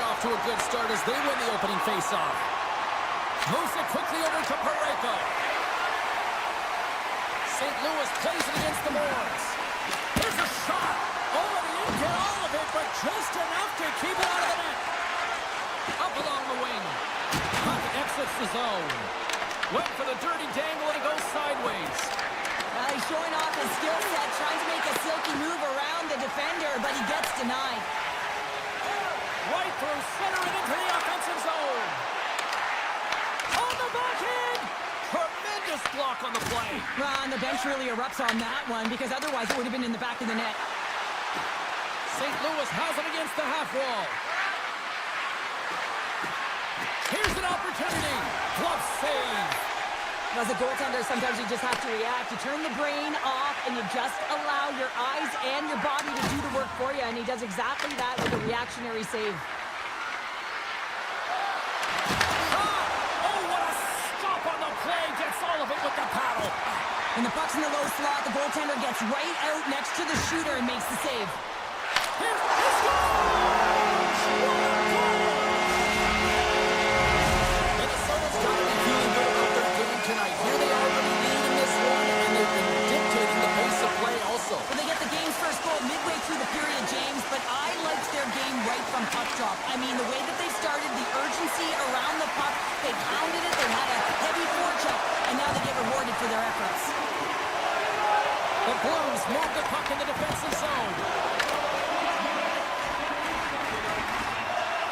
off to a good start as they win the opening faceoff. Moves it quickly over to Pareko. St. Louis plays it against the boards. Here's a shot. Oh, and he didn't get all of it, but just enough to keep it out of the net. Up along the wing. Puck exits the zone. Went for the dirty dangle, and it goes sideways. He's showing off his skill set, trying to make a silky move around the defender, but he gets denied. Right through center and into the offensive zone. On the backhand! Tremendous block on the play. Well, and the bench really erupts on that one, because otherwise it would have been in the back of the net. St. Louis has it against the half wall. Here's an opportunity. Glove save. As a goaltender, sometimes you just have to react. You turn the brain off, and you just allow your eyes and your body to do the work for you, and he does exactly that with a reactionary save. Oh, what a stop on the play. Gets all of it with the paddle. When the puck's in the low slot, the goaltender gets right out next to the shooter and makes the save. Here's his goal! Minnesota's got to be feeling good about their game tonight. Here they are really leading this one, and they've been dictating the pace of play also. Well, they get the game's first goal midway through the period, James, but I liked their game right from puck drop. I mean, the way that they started, the urgency around the puck, they pounded it, they had a heavy forecheck, and now they get rewarded for their efforts. The Blues move the puck in the defensive zone.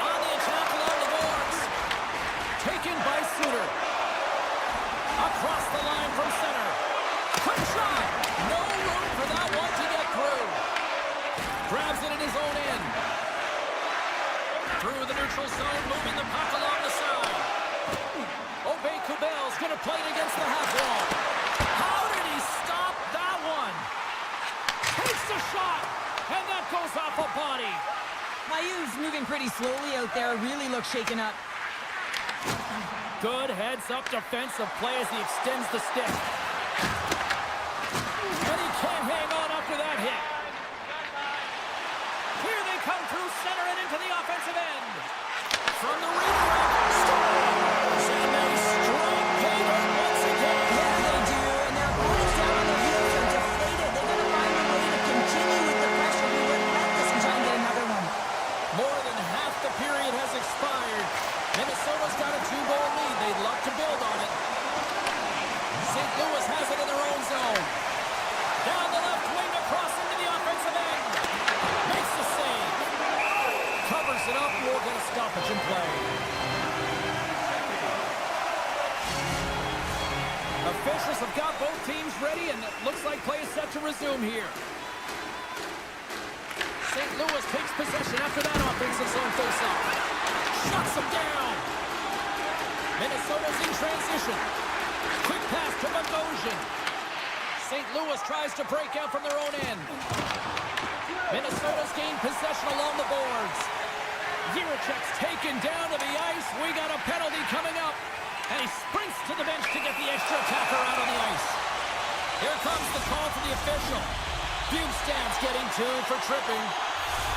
On the attack along the boards. Taken by Suter. Across the line from center. Quick shot. No room for that one to get through. Grabs it in his own end. Through the neutral zone, moving the puck along the side. Obey Kubel's going to play it against the half wall. How did he stop that one? Takes the shot, and that goes off a body. Mayu's moving pretty slowly out there, really looks shaken up. Good heads-up defensive play as he extends the stick. And he can't hang on after that hit. Here they come through center and into the offensive end. From the redirect, scores! And they strike pay dirt once again. Yeah, they do, and their opponents down on their heels are deflated. They got to find a way to continue with the pressure. We would let this and try and get another one. More than half the period has expired. Minnesota's got a 2-goal lead. They'd love to build on it. St. Louis has it in their own zone. Down the left wing across into the offensive end. Makes the save. Covers it up. We'll get a stoppage in play. Officials have got both teams ready, and it looks like play is set to resume here. St. Louis takes possession after that offensive zone face-off. Shuts him down. Minnesota's in transition. Quick pass to Bogosian. St. Louis tries to break out from their own end. Minnesota's gained possession along the boards. Jiricek's taken down to the ice. We got a penalty coming up. And he sprints to the bench to get the extra attacker out on the ice. Here comes the call from the official. Bukestad's getting 2 for tripping.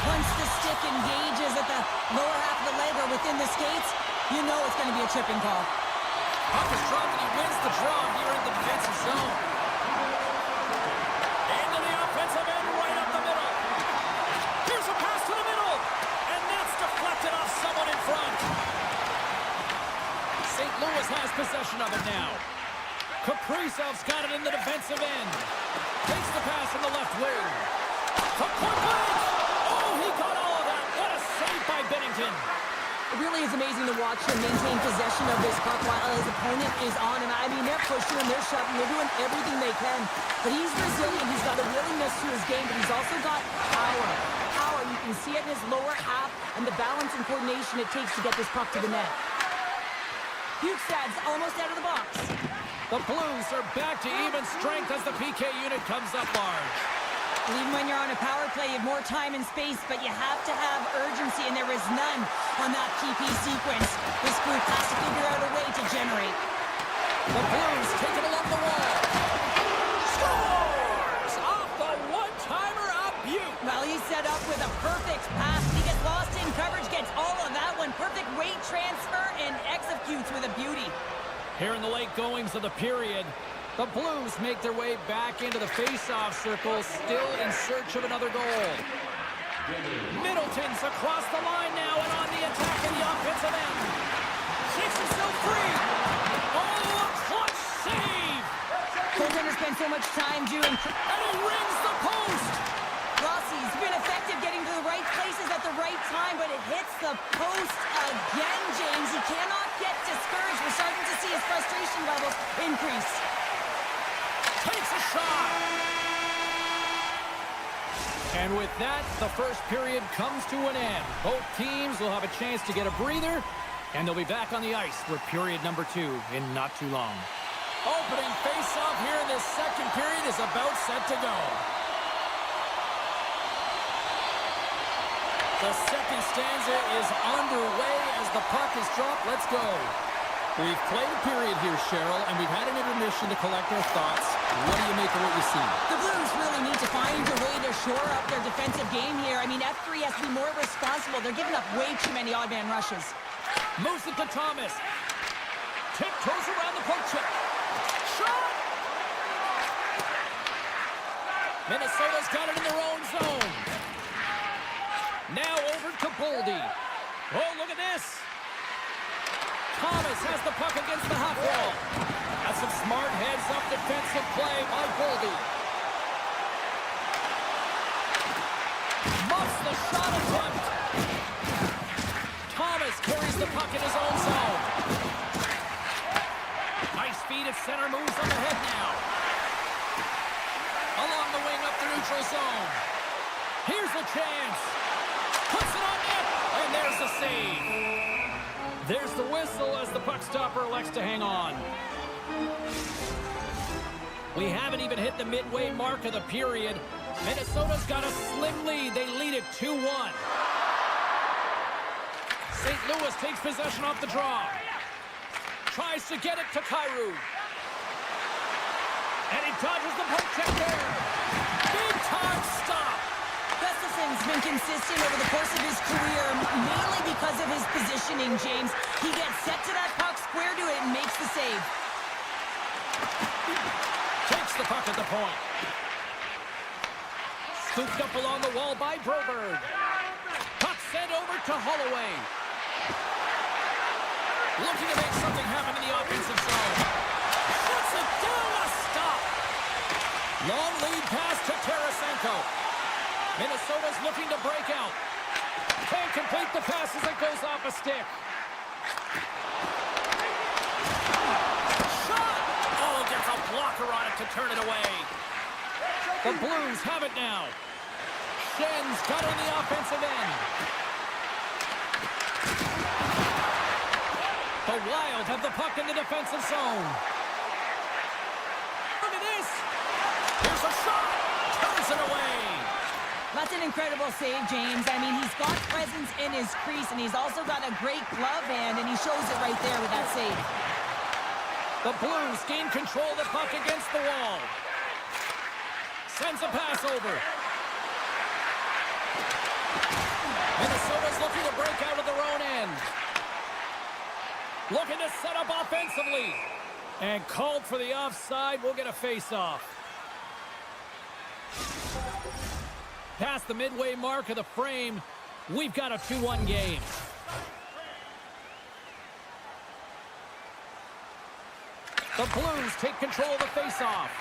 Once the stick engages at the lower half of the leg or within the skates, you know it's going to be a tripping call. Puck is dropped and he wins the draw here in the defensive zone. Into the offensive end, right up the middle. Here's a pass to the middle. And that's deflected off someone in front. St. Louis has possession of it now. Kaprizov's got it in the defensive end. Takes the pass from the left wing. From point blank. Oh, he got all of that. What a save by Binnington. It really is amazing to watch him maintain possession of this puck while his opponent is on him. I mean, they're pushing him, they're shoving, they're doing everything they can. But he's resilient. He's got a willingness to his game, but he's also got power. Power, you can see it in his lower half and the balance and coordination it takes to get this puck to the net. Bukestad's almost out of the box. The Blues are back to even strength as the PK unit comes up large. Even when you're on a power play, you have more time and space, but you have to have urgency, and there is none on that PP sequence. This group has to figure out a way to generate. The Blues take it along the wall. Scores! Off the one-timer of Butte. Well, he's set up with a perfect pass. He gets lost in coverage gets all of that one. Perfect weight transfer and executes with a beauty. Here in the late goings of the period, the Blues make their way back into the face-off circle, still in search of another goal. Middleton's across the line now and on the attack in the offensive end. Shakes himself free. Oh, a clutch save! Goaltender spent so much time doing... And he rings the post! Rossi's been effective getting to the right places at the right time, but it hits the post again, James. He cannot get discouraged. We're starting to see his frustration levels increase. Takes a shot! And with that, the first period comes to an end. Both teams will have a chance to get a breather, and they'll be back on the ice for period number 2 in not too long. Opening face-off here in this second period is about set to go. The second stanza is underway as the puck is dropped. Let's go. We've played a period here, Cheryl, and we've had an intermission to collect our thoughts. What do you make of what you see? The Blues really need to find a way to shore up their defensive game here. I mean, F3 has to be more responsible. They're giving up way too many odd man rushes. Moves it to Thomas. Tiptoes around the poke check. Shot! Minnesota's got it in their own zone. Now over to Boldy. Oh, look at this. Thomas has the puck against the half wall. That's some smart heads-up defensive play by Boldy. Muffs the shot attempt. Thomas carries the puck in his own zone. Nice feed at center, moves on the head now. Along the wing up the neutral zone. Here's a chance. Puts it on net, and there's the save. There's the whistle as the puck stopper elects to hang on. We haven't even hit the midway mark of the period. Minnesota's got a slim lead. They lead it 2-1. St. Louis takes possession off the draw. Tries to get it to Kyrou. And he dodges the poke check there. Big time stop. Gustafson's been consistent over the course of his career, mainly because of his positioning, James. He gets set to that puck, square to it, and makes the save. Takes the puck at the point. Scooped up along the wall by Broberg. Puck sent over to Holloway. Looking to make something happen in the offensive zone. Shuts it down, a stop. Long lead pass to Tarasenko. Minnesota's looking to break out. Can't complete the pass as it goes off a stick. Shot! Oh, gets a blocker on it to turn it away. The Blues have it now. Shin's got it on the offensive end. The Wild have the puck in the defensive zone. Look at this. Here's a shot. Turns it away. That's an incredible save, James. I mean, he's got presence in his crease, and he's also got a great glove hand, and he shows it right there with that save. The Blues gain control of the puck against the wall. Sends a pass over. Minnesota's looking to break out of their own end. Looking to set up offensively. And called for the offside. We'll get a face-off. Past the midway mark of the frame, we've got a 2-1 game. The Blues take control of the face-off.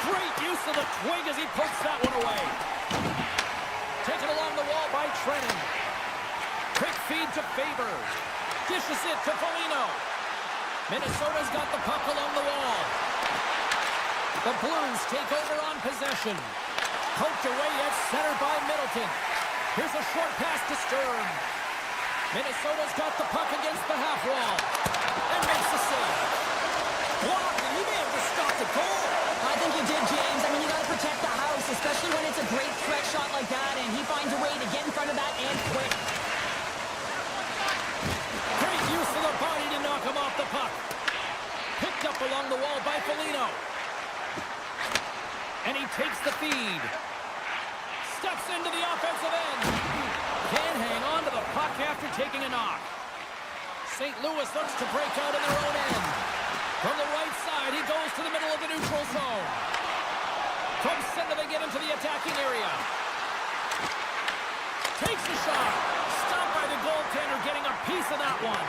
Great use of the twig as he pokes that one away. Taken along the wall by Trennan. Quick feed to Faber. Dishes it to Foligno. Minnesota's got the puck along the wall. The Blues take over on possession. Poked away at center by Middleton. Here's a short pass to Stern. Minnesota's got the puck against the half wall. And makes the save. Blocked, and he may have just stopped the goal. I think you did, James. I mean, you got to protect the house, especially when it's a great threat shot like that, and he finds a way to get in front of that and quick. Great use of the body to knock him off the puck. Picked up along the wall by Foligno. And he takes the feed. steps into the offensive end. Can't hang on to the puck after taking a knock. St. Louis looks to break out in their own end. From the right side, he goes to the middle of the neutral zone. From center, they get into the attacking area. Takes a shot. Stopped by the goaltender, getting a piece of that one.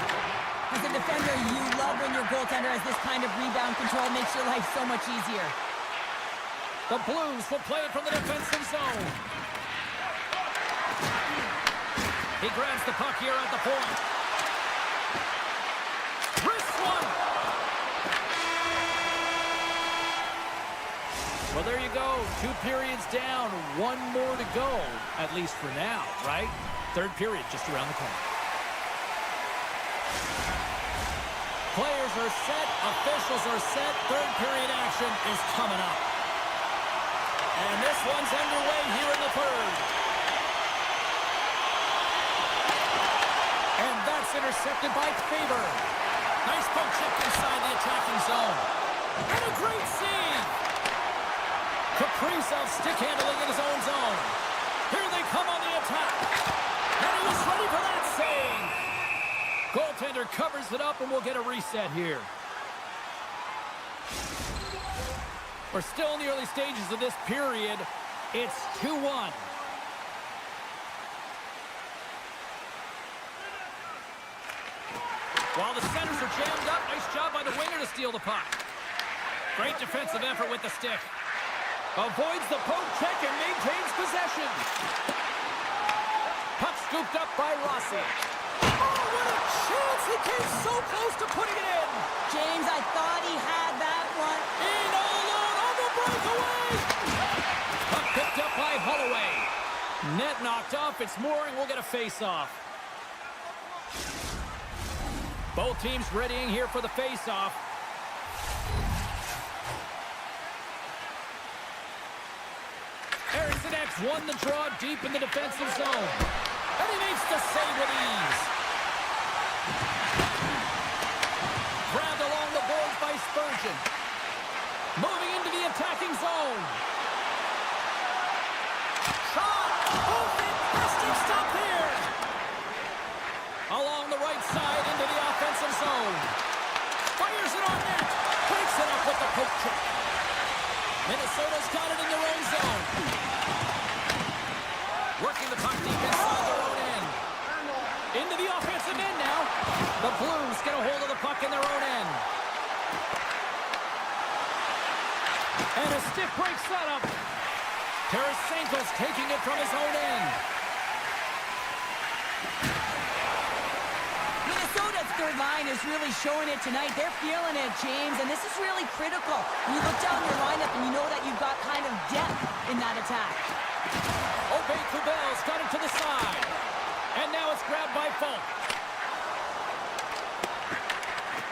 As a defender, you love when your goaltender has this kind of rebound control. Makes your life so much easier. The Blues will play it from the defensive zone. He grabs the puck here at the point. Wrist one. Well, there you go. 2 periods down, 1 more to go, at least for now, right? Third period just around the corner. Players are set, officials are set, third period action is coming up. And this one's underway here in the third. And that's intercepted by Faber. Nice poke check inside the attacking zone. And a great save. Kaprizov stick handling in his own zone. Here they come on the attack. And he was ready for that save. Goaltender covers it up, and we'll get a reset here. We're still in the early stages of this period. It's 2-1. While the centers are jammed up, nice job by the winger to steal the puck. Great defensive effort with the stick. Avoids the poke check and maintains possession. Puck scooped up by Rossi. Oh, what a chance! He came so close to putting it in. James, I thought he had that one. In all alone on the breakaway. Puck picked up by Holloway. Net knocked off. It's Mooring. We'll get a face-off. Both teams readying here for the face-off. Eriksson X won the draw deep in the defensive zone. And he makes the save with ease. Grabbed along the boards by Spurgeon. Moving into the attacking zone. Shot! Oh, fantastic stop here! Along the right side into the offensive zone. Fires it on net. Breaks it up with the poke check. Minnesota's got it in their own zone. Working the puck deep inside their own end. Into the offensive end now. The Blues get a hold of the puck in their own end. And a stick breaks that up. Tarasenko's taking it from his own end. Minnesota's third line is really showing it tonight. They're feeling it, James, and this is really critical. You look down your lineup and you know that you've got kind of depth in that attack. Kubel's got it to the side. And now it's grabbed by Falk.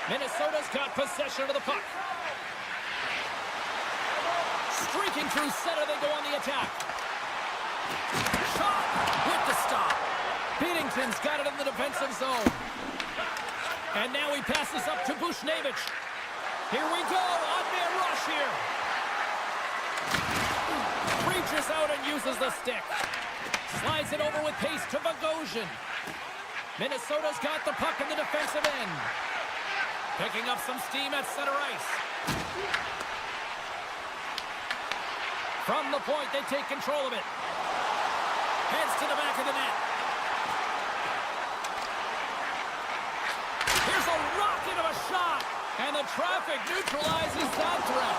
Minnesota's got possession of the puck. Streaking through center, they go on the attack. Shot with the stop. Binnington's got it in the defensive zone. And now he passes up to Bushnevich. Here we go, odd-man rush here. Reaches out and uses the stick. Slides it over with pace to Bogosian. Minnesota's got the puck in the defensive end. Picking up some steam at center ice. From the point, they take control of it. Heads to the back of the net. Here's a rocket of a shot. And the traffic neutralizes that threat.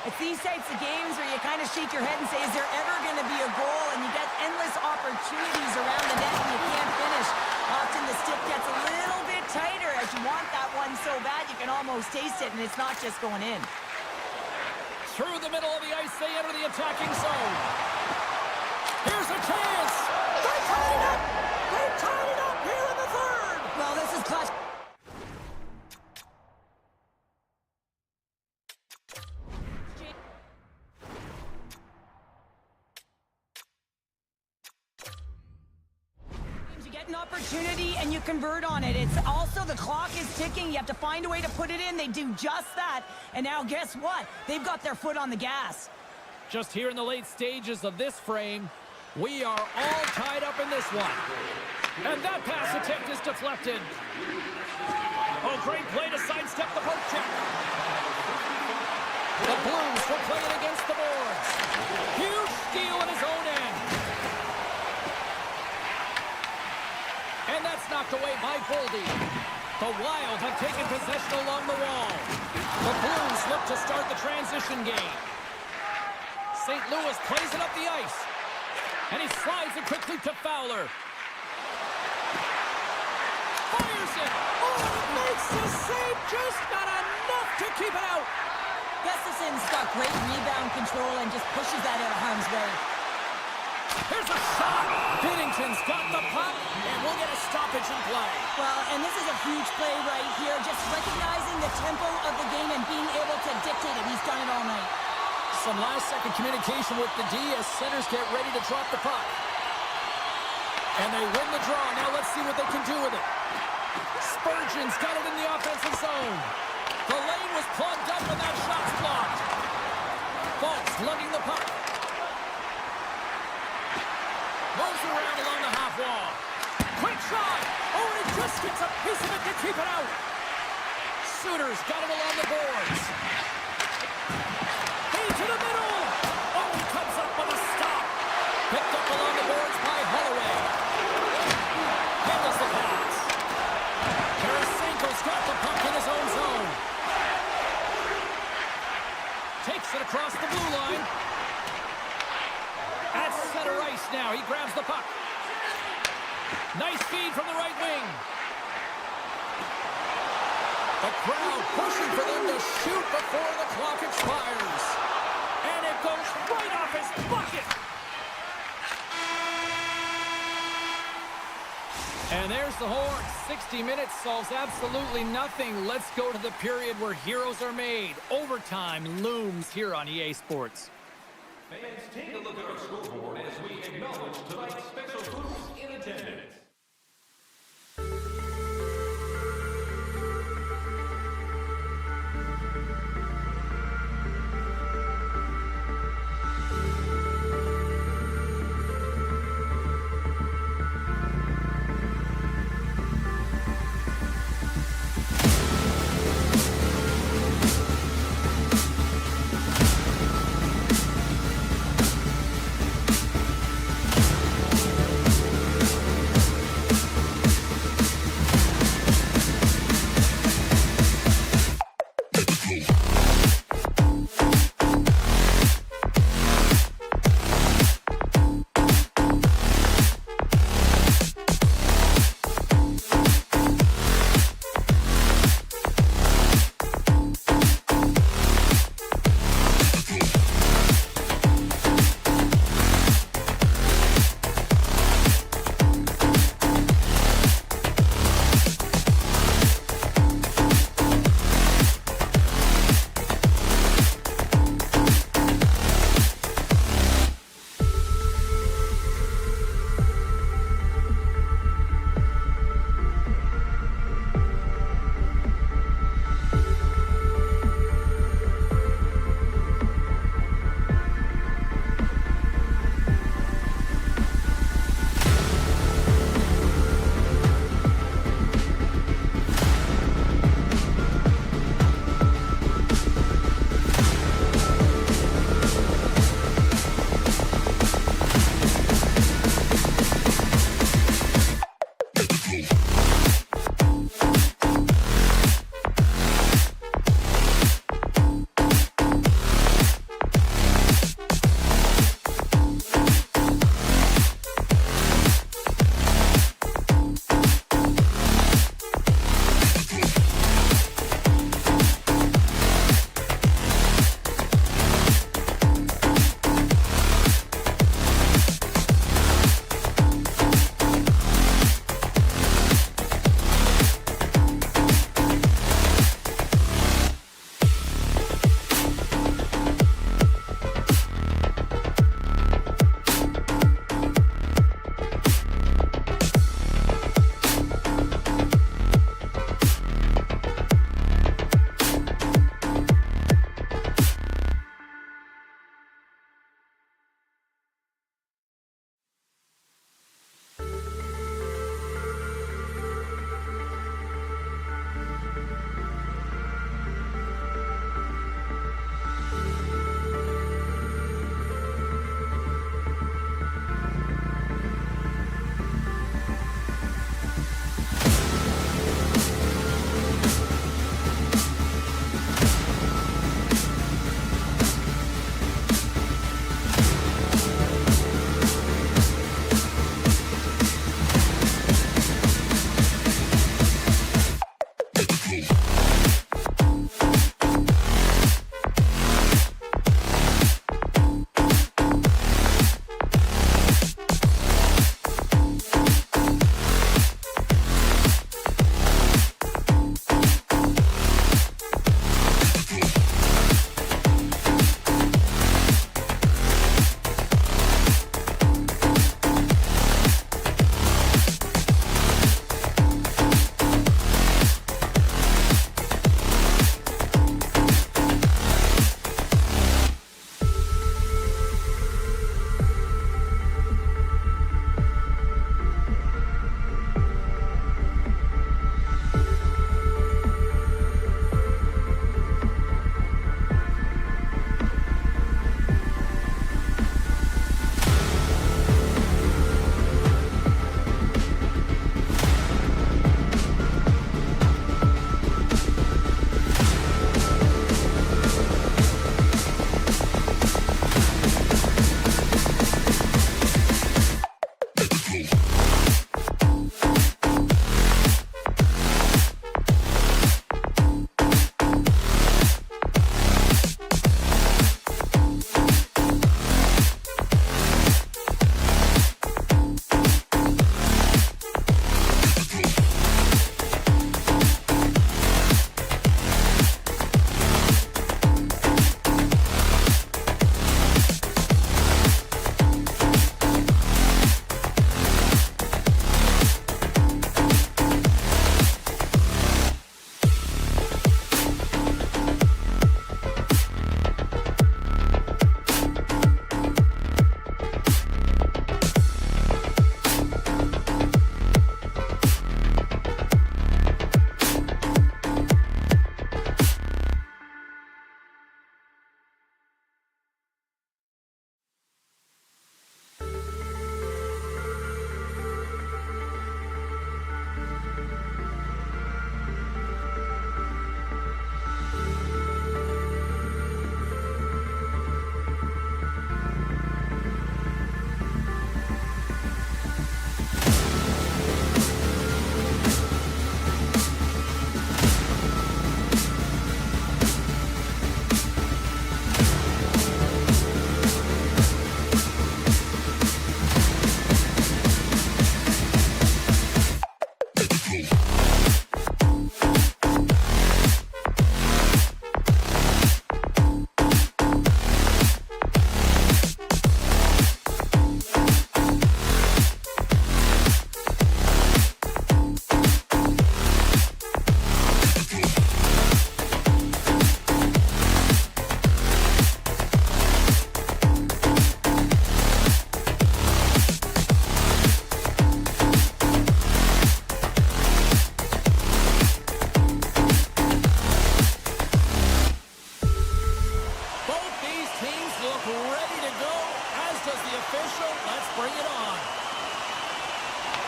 It's these types of games where you kind of shake your head and say, is there ever going to be a goal? And you get endless opportunities around the net and you can't finish. Often the stick gets a little bit tighter as you want that one so bad you can almost taste it, and it's not just going in. Through the middle of the ice, they enter the attacking zone. Here's a chance. They tied it up. They tied it up here in the third. Well, this is clutch. You get an opportunity and you convert on it. It's also the clock is ticking. You have to find a way to put it in. They do just that. And now guess what? They've got their foot on the gas. Just here in the late stages of this frame, we are all tied up in this one. And that pass attempt is deflected. Oh, great play to sidestep the poke check. The Blues will play it against the boards. Huge steal in his own end. And that's knocked away by Goldie. The Wild have taken possession along the wall. The Blues look to start the transition game. St. Louis plays it up the ice. And he slides it quickly to Fowler. Fires it. Oh, makes the save. Just not enough to keep it out. Gustafson's got great rebound control and just pushes that out of harm's way. Here's a shot. Binnington's got the puck, and we'll get a stoppage in play. Well, and this is a huge play right here, just recognizing the tempo of the game and being able to dictate it. He's done it all night. Some last-second communication with the D as centers get ready to drop the puck. And they win the draw. Now let's see what they can do with it. Spurgeon's got it in the offensive zone. The lane was plugged up and that shot's blocked. Falks lugging the puck. Moves around along the half wall. Quick shot. Oh, and he just gets a piece of it to keep it out. Suter's got it along the boards. To the middle. Oh, he comes up with a stop. Picked up along the boards by Holloway. Handles the pass. Tarasenko's got the puck in his own zone. Takes it across the blue line. At center ice now. He grabs the puck. Nice feed from the right wing. The crowd pushing for them to shoot before the clock expires. And it goes right off his bucket. And there's the horn. 60 minutes solves absolutely nothing. Let's go to the period where heroes are made. Overtime looms here on EA Sports. Fans, take a look at our scoreboard as we acknowledge tonight's special groups in attendance.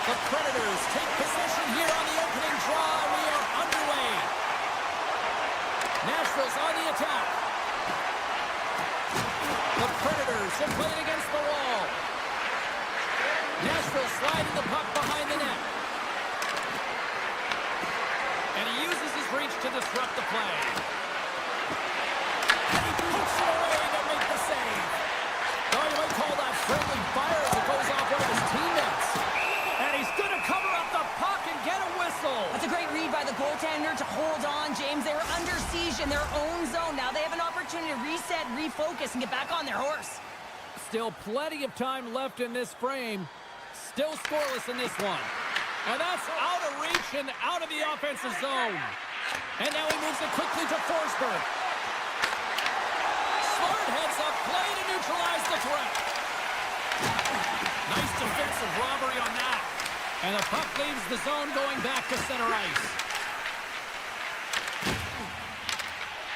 The Predators take possession here on the opening draw. We are underway. Nashville's on the attack. The Predators have played against the wall. Nashville sliding the puck behind the net. And he uses his reach to disrupt the play. And he puts it away to make the save. Oh, you might call that friendly fire as it goes off one of his teammates. And he's going to cover up the puck and get a whistle. That's a great read by the goaltender to hold on, James. They were under siege in their own zone. Now they have an opportunity to reset, refocus, and get back on their horse. Still plenty of time left in this frame. Still scoreless in this one. And that's out of reach and out of the offensive zone. And now he moves it quickly to Forsberg. Smart heads up play to neutralize the threat. Nice defensive robbery on that. And the puck leaves the zone going back to center ice.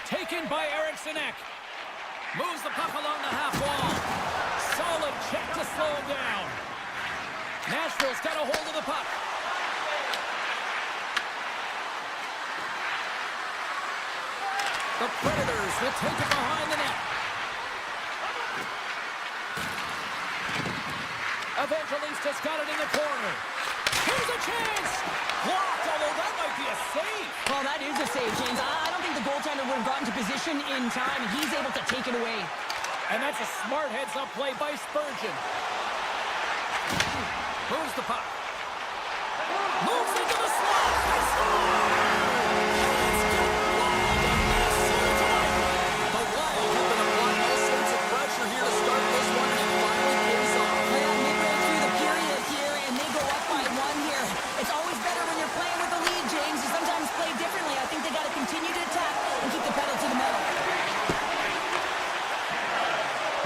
Taken by Eriksson Ek. Moves the puck along the half wall. Solid check to slow him down. Nashville's got a hold of the puck. The Predators will take it behind the net. Evangelista's got it in the corner. Here's a chance! Blocked, although that might be a save. Well, that is a save, James. I don't think the goaltender would have gotten to position in time. He's able to take it away. And that's a smart heads-up play by Spurgeon. Moves the puck. Moves into the slot. They score! It's good. The Wild have been applying all sorts of pressure here to start this one, and it finally pays off. Yeah, midway through the period here, and they go up by one here. It's always better when you're playing with a lead, James. You sometimes play differently. I think they got to continue to attack and keep the pedal to the metal.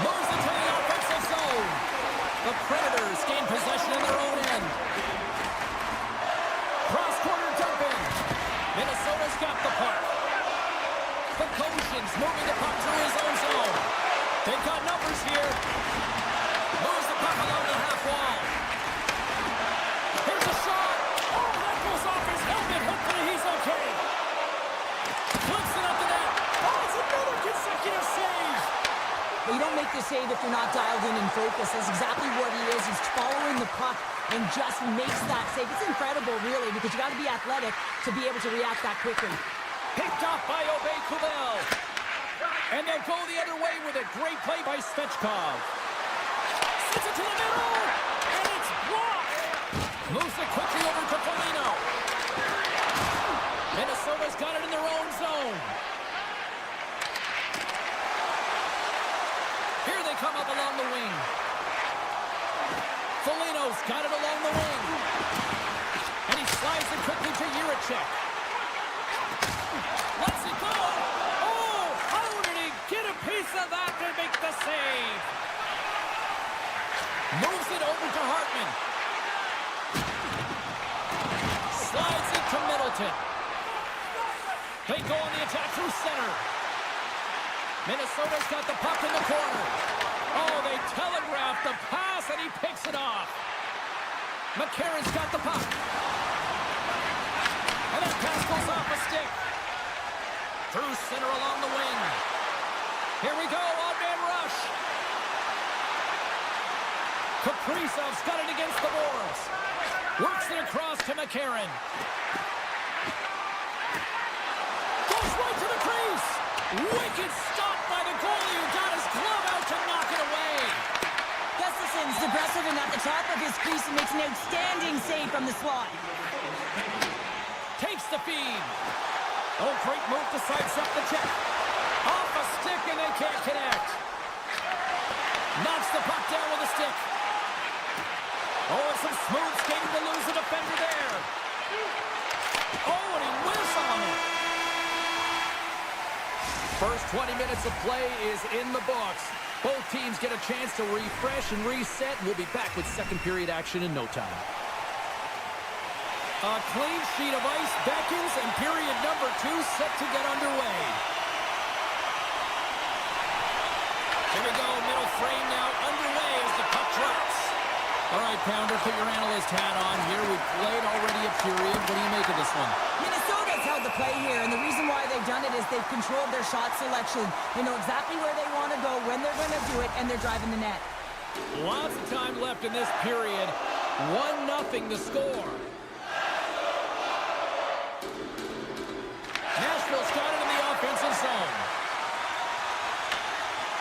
Moves into the offensive zone. The Predators gain possession in their own end. Cross-corner dumping. Minnesota's got the puck. The Goshen's moving the puck through his own zone. They've got numbers here. Moves the puck along the half wall. Here's a shot. Oh, that goes off his helmet. Hopefully he's okay. Flips it up the net. Oh, it's another consecutive save. But you don't make the save if you're not dialed in and focused. That's exactly what he is. He's following the puck and just makes that save. It's incredible, really, because you got to be athletic to be able to react that quickly. Picked off by Kubel. And they'll go the other way with a great play by Svechkov. Sends it to the middle, and it's blocked. Moves it quickly over to Foligno. Minnesota's got it in their own zone. Here they come up along the wing. Foligno's got it along the wing. And he slides it quickly to Jiricek. Lets it go. Oh, how did he get a piece of that to make the save? Moves it over to Hartman. Slides it to Middleton. They go on the attack through center. Minnesota's got the puck in the corner. Oh, they telegraph the pass, and he picks it off. McCarron's got the puck. And that pass goes off a stick. Through center along the wing. Here we go, odd-man rush. Kaprizov's got it against the boards. Works it across to McCarron. Goes right to the crease. Wicked stop by the goalie who got his glove out to knock it away. Gustafson's aggressive and at the top of his crease and makes an outstanding save from the slot. Takes the feed. Oh, great move to sidestep the check. Off a stick and they can't connect. Knocks the puck down with a stick. Oh, and some smooth skating to lose the defender there. Oh, and he whiffs on it. First 20 minutes of play is in the books. Both teams get a chance to refresh and reset. We'll be back with second period action in no time. A clean sheet of ice beckons, and period number 2 set to get underway. Here we go, middle frame now underway as the puck drops. All right, Pounder, put your analyst hat on here. We've played already a period. What do you make of this one? Minnesota's held the play here, and the reason why they've done it is they've controlled their shot selection. They know exactly where they want to go, when they're going to do it, and they're driving the net. Lots of time left in this period. 1-0 the score. Nashville's got it in the offensive zone.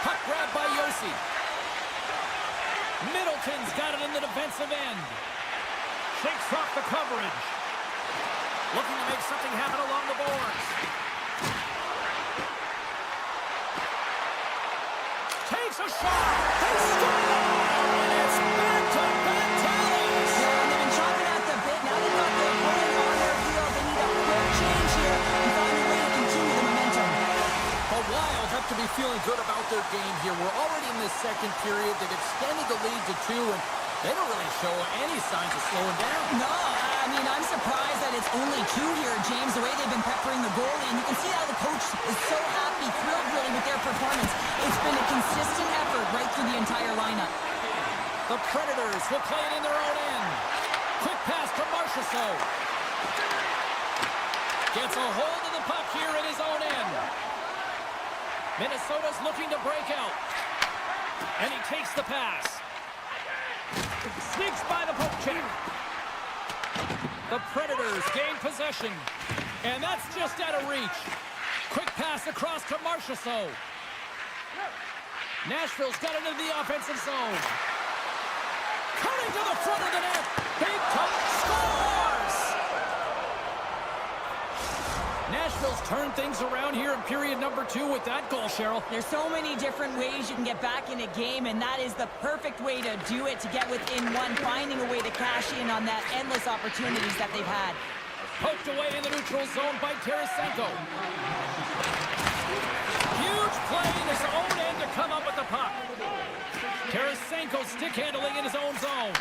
Puck grab by Yossi. Middleton's got it in the defensive end. Shakes off the coverage. Looking to make something happen along the boards. Takes a shot. They score! And it's back-to-back tallies. Yeah, and they've been chopping at the bit. Now they've got their opponent on their heel. They need a quick change here and find a way to continue the momentum. The Wild have to be feeling good about their game here. We're already in this second period. They've extended the lead to 2, and they don't really show any signs of slowing down. No, I mean, I'm surprised that it's only 2 here, James, the way they've been peppering the goalie. And you can see how the coach is so happy, thrilled really with their performance. It's been a consistent effort right through the entire lineup. The Predators will play it in their own end. Quick pass to Marchessault. Gets a hold of the puck here in his own end. Minnesota's looking to break out. And he takes the pass. Sneaks by the poke check. The Predators gain possession. And that's just out of reach. Quick pass across to Marchessault. Nashville's got it into the offensive zone. Coming to the front of the net. Big Tom scores! Nashville's turned things around here in period number 2 with that goal, Cheryl. There's so many different ways you can get back in a game, and that is the perfect way to do it, to get within one, finding a way to cash in on that endless opportunities that they've had. Poked away in the neutral zone by Tarasenko. Huge play in his own end to come up with the puck. Tarasenko stick handling in his own zone.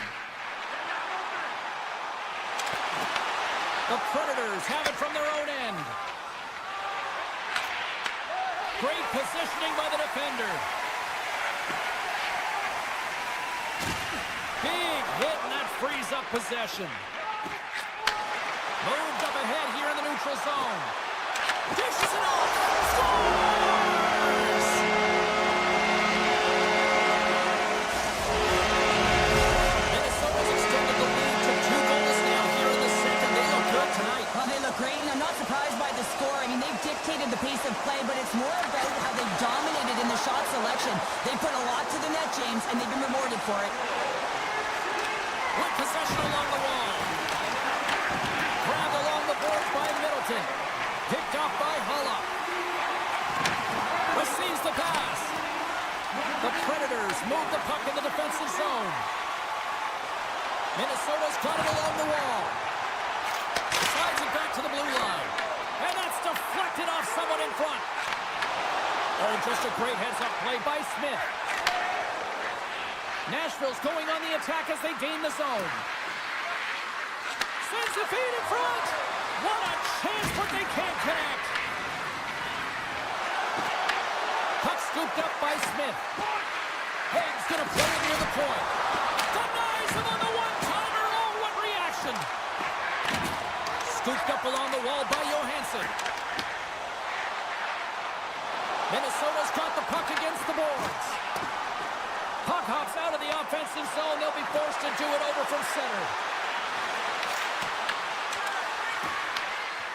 The Predators have it from their own end. Great positioning by the defender. Big hit, and that frees up possession. Moved up ahead here in the neutral zone. Dishes it off. Scores! Minnesota's extended the lead to 2 goals now here in the second. They look good tonight. Well, they look great, and I'm not surprised by the score. I mean, they've dictated the pace of play, but it's more about how they've dominated in the shot selection. They put a lot to the net, James, and they've been rewarded for it. With possession along the wall. Grabbed along the boards by Middleton. Picked off by Hulla. Receives the pass. The Predators move the puck in the defensive zone. Minnesota's got it along the wall. Slides it back to the blue line. And that's deflected off someone in front. Oh, just a great heads-up play by Smith. Nashville's going on the attack as they gain the zone. Sends the feed in front. What a chance, but they can't connect. Puck scooped up by Smith. Haig's going to play it near the point. Denies him on the one-timer. Oh, what reaction. Scooped up along the wall by Johansson. Minnesota's got the puck against the boards. Puck hops out of the offensive zone. They'll be forced to do it over from center.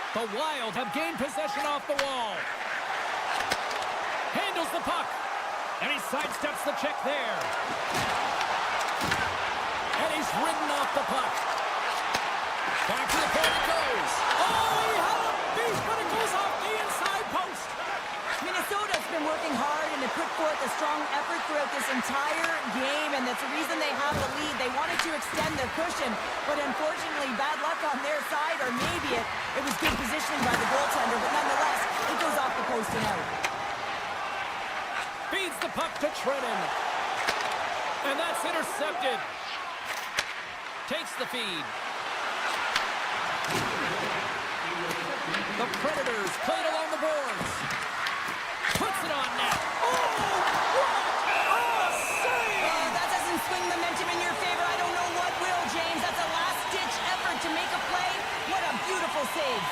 The Wild have gained possession off the wall. Handles the puck. And he sidesteps the check there. And he's ridden off the puck. Back to the point it goes. Oh, he had a beast, but it goes off the inside post. Minnesota's been working hard and they put forth a strong effort throughout this entire game, and that's the reason they have the lead. They wanted to extend their cushion, but unfortunately, bad luck on their side, or maybe it was good positioning by the goaltender, but nonetheless, it goes off the post and out. Feeds the puck to Trennan. And that's intercepted. Takes the feed. The Predators played along the boards. Puts it on net. Oh, what a save! That doesn't swing momentum in your favor. I don't know to make a play. What a beautiful save.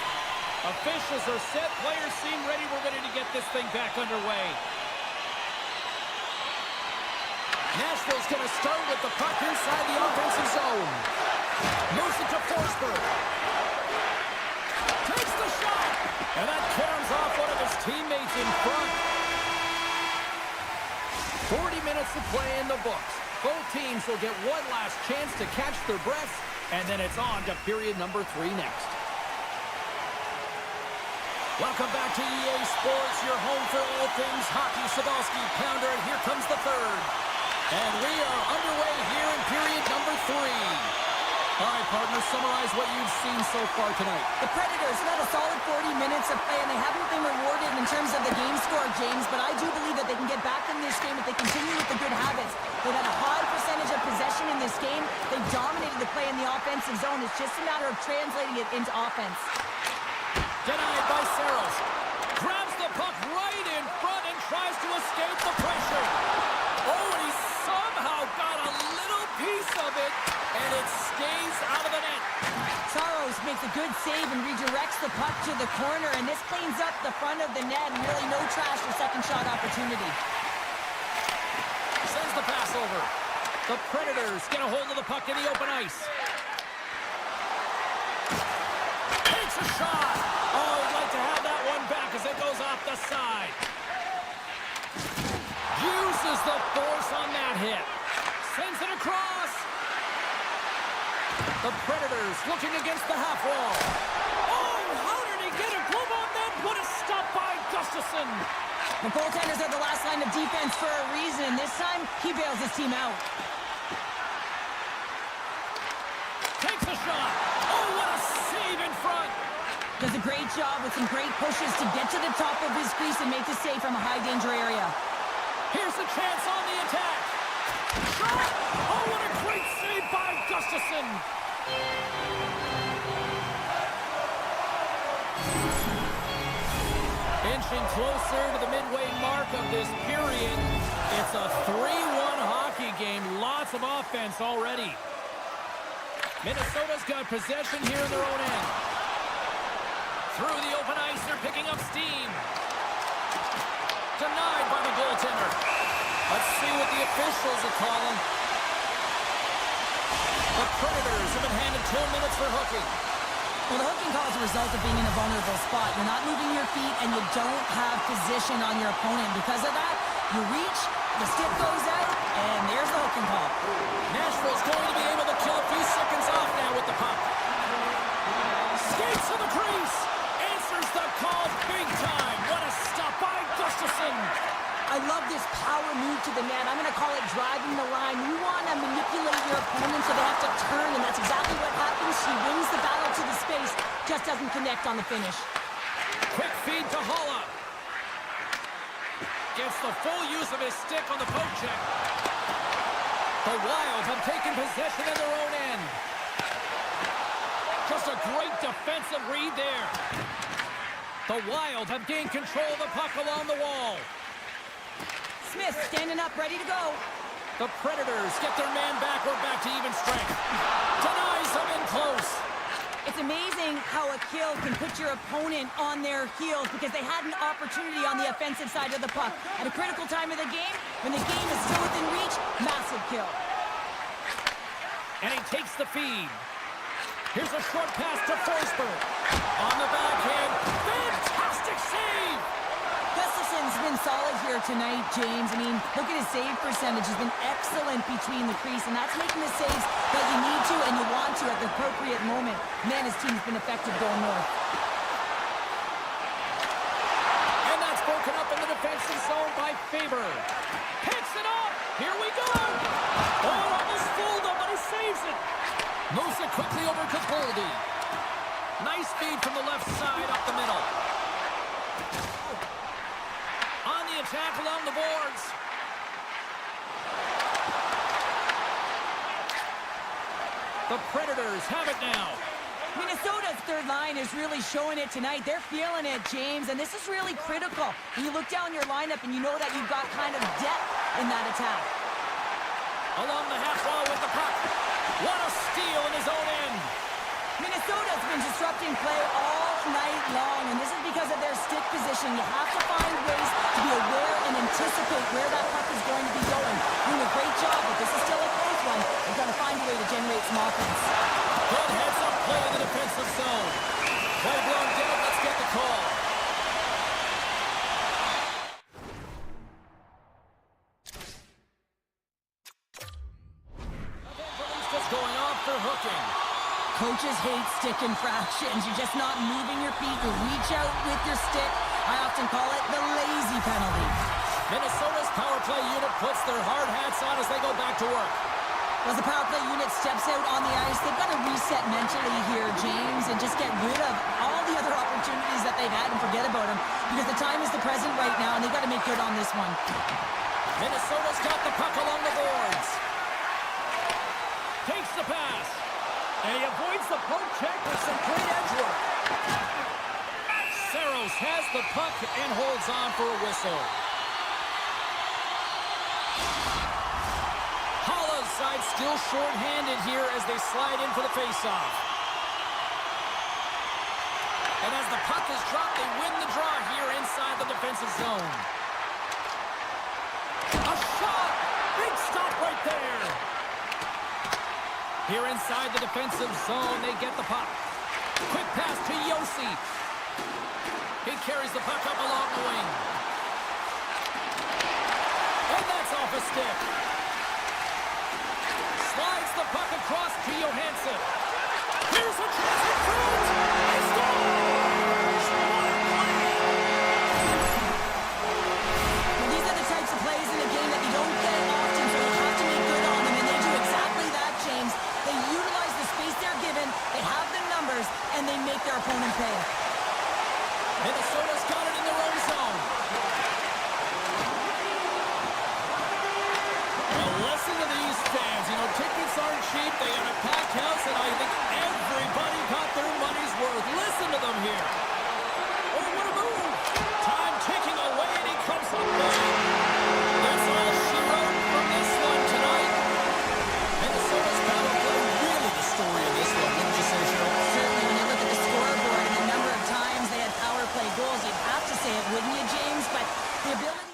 Officials are set. Players seem ready. We're ready to get this thing back underway. Nashville's going to start with the puck inside the offensive zone. Moves it to Forsberg. Takes the shot. And that caroms off one of his teammates in front. 40 minutes to play in the books. Both teams will get one last chance to catch their breaths, and then it's on to period number 3 next. Welcome back to EA Sports, your home for all things hockey. Cebulski, pounder, and here comes the third. And we are underway here in period number 3. All right, partner, summarize what you've seen so far tonight. The Predators have had a solid 40 minutes of play, and they haven't been rewarded in terms of the game score, James, but I do believe that they can get back in this game if they continue with the good habits. They've had a high percentage of possession in this game. They've dominated the play in the offensive zone. It's just a matter of translating it into offense. Denied by Saros. Grabs the puck right in front and tries to escape the pressure. Oh, he somehow got a little piece of it, and it stays out of the net. Saros makes a good save and redirects the puck to the corner, and this cleans up the front of the net, and really no trash for second shot opportunity. Sends the pass over. The Predators get a hold of the puck in the open ice. Takes a shot. Oh, he'd like to have that one back as it goes off the side. Uses the force on that hit. Sends it across. The Predators looking against the half wall. Oh, how did he get a glove on that? What a stop by Gustafsson. The goaltenders are the last line of defense for a reason. This time, he bails his team out. Takes a shot. Oh, what a save in front. Does a great job with some great pushes to get to the top of his crease and make the save from a high-danger area. Here's a chance on the attack. Shot! Oh, what a great save by Gustafsson. Inching closer to the midway mark of this period. It's a 3-1 hockey game. Lots of offense already. Minnesota's got possession here in their own end. Through the open ice, they're picking up steam. Denied by the goaltender. Let's see what the officials are calling. The Predators have been handed 2 minutes for hooking. Well, the hooking call is a result of being in a vulnerable spot. You're not moving your feet, and you don't have position on your opponent. Because of that, you reach, the stick goes out, and there's the hooking call. Nashville's going to be able to kill a few seconds off now with the puck. Skates to the crease. Answers the call big time. What a stop by Gustafsson. I love this power move to the net. I'm going to call it driving the line. You want to manipulate your opponent so they have to turn, and that's exactly what happens. She wins the battle to the space, just doesn't connect on the finish. Quick feed to Holla. Gets the full use of his stick on the poke check. The Wild have taken possession in their own end. Just a great defensive read there. The Wild have gained control of the puck along the wall. Smith standing up, ready to go. The Predators get their man back. We're back to even strength. Denies them in close. It's amazing how a kill can put your opponent on their heels because they had an opportunity on the offensive side of the puck. At a critical time of the game, when the game is still within reach, massive kill. And he takes the feed. Here's a short pass to Forsberg. On the backhand. Fantastic save! Gustafsson's been solid here tonight, James. I mean, look at his save percentage. He's been excellent between the crease, and that's making the saves that you need to and you want to at the appropriate moment. Man, his team's been effective going north. And that's broken up in the defensive zone by Faber. Picks it up. Here we go. Oh, almost fooled him, but he saves it. Moves it quickly over to Boldy. Nice feed from the left side up the middle. On the attack along the boards. The Predators have it now. Minnesota's third line is really showing it tonight. They're feeling it, James, and this is really critical. When you look down your lineup and you know that you've got kind of depth in that attack. Along the half wall with the puck. What a steal in his own end. Minnesota's been disrupting play all night long, and this is because of their stick position. You have to find ways to be aware and anticipate where that puck is going to be going. Doing a great job, but this is still a close one. They've got to find a way to generate some offense. Good heads-up play in the defensive zone. Play blown dead. Let's get the call. Evangelista going off for hooking. Coaches hate stick infractions. You're just not moving your feet. You reach out with your stick. I often call it the lazy penalty. Minnesota's power play unit puts their hard hats on as they go back to work. As the power play unit steps out on the ice, they've got to reset mentally here, James, and just get rid of all the other opportunities that they've had and forget about them, because the time is the present right now, and they've got to make good on this one. Minnesota's got the puck along the boards. Takes the pass. And he avoids the poke check with some great edge work. Saros has the puck and holds on for a whistle. Holla's side still short-handed here as they slide in for the face-off. And as the puck is dropped, they win the draw here inside the defensive zone. A shot! Big stop right there! Here inside the defensive zone, they get the puck. Quick pass to Yossi. He carries the puck up along the wing. And that's off a stick. Slides the puck across to Johansson. Here's a chance in front. He scores! Well, these are the types of plays in a game that you don't get often, so you have to make good on them, and they do exactly that, James. They utilize the space they're given, they have the numbers, and they make their opponent pay. Minnesota's got it in their own zone. Well, listen to these fans. You know, tickets aren't cheap. They got a packed house, and I think everybody got their money's worth. Listen to them here. Oh, what a move. Time ticking away, and he comes up big. That's all she wrote from this one tonight. Minnesota's power play really the story of this one, wouldn't you say, Cheryl? Certainly, when you look at the scoreboard and the number of times they had power play goals, you'd have to say it, wouldn't you, James? But the ability...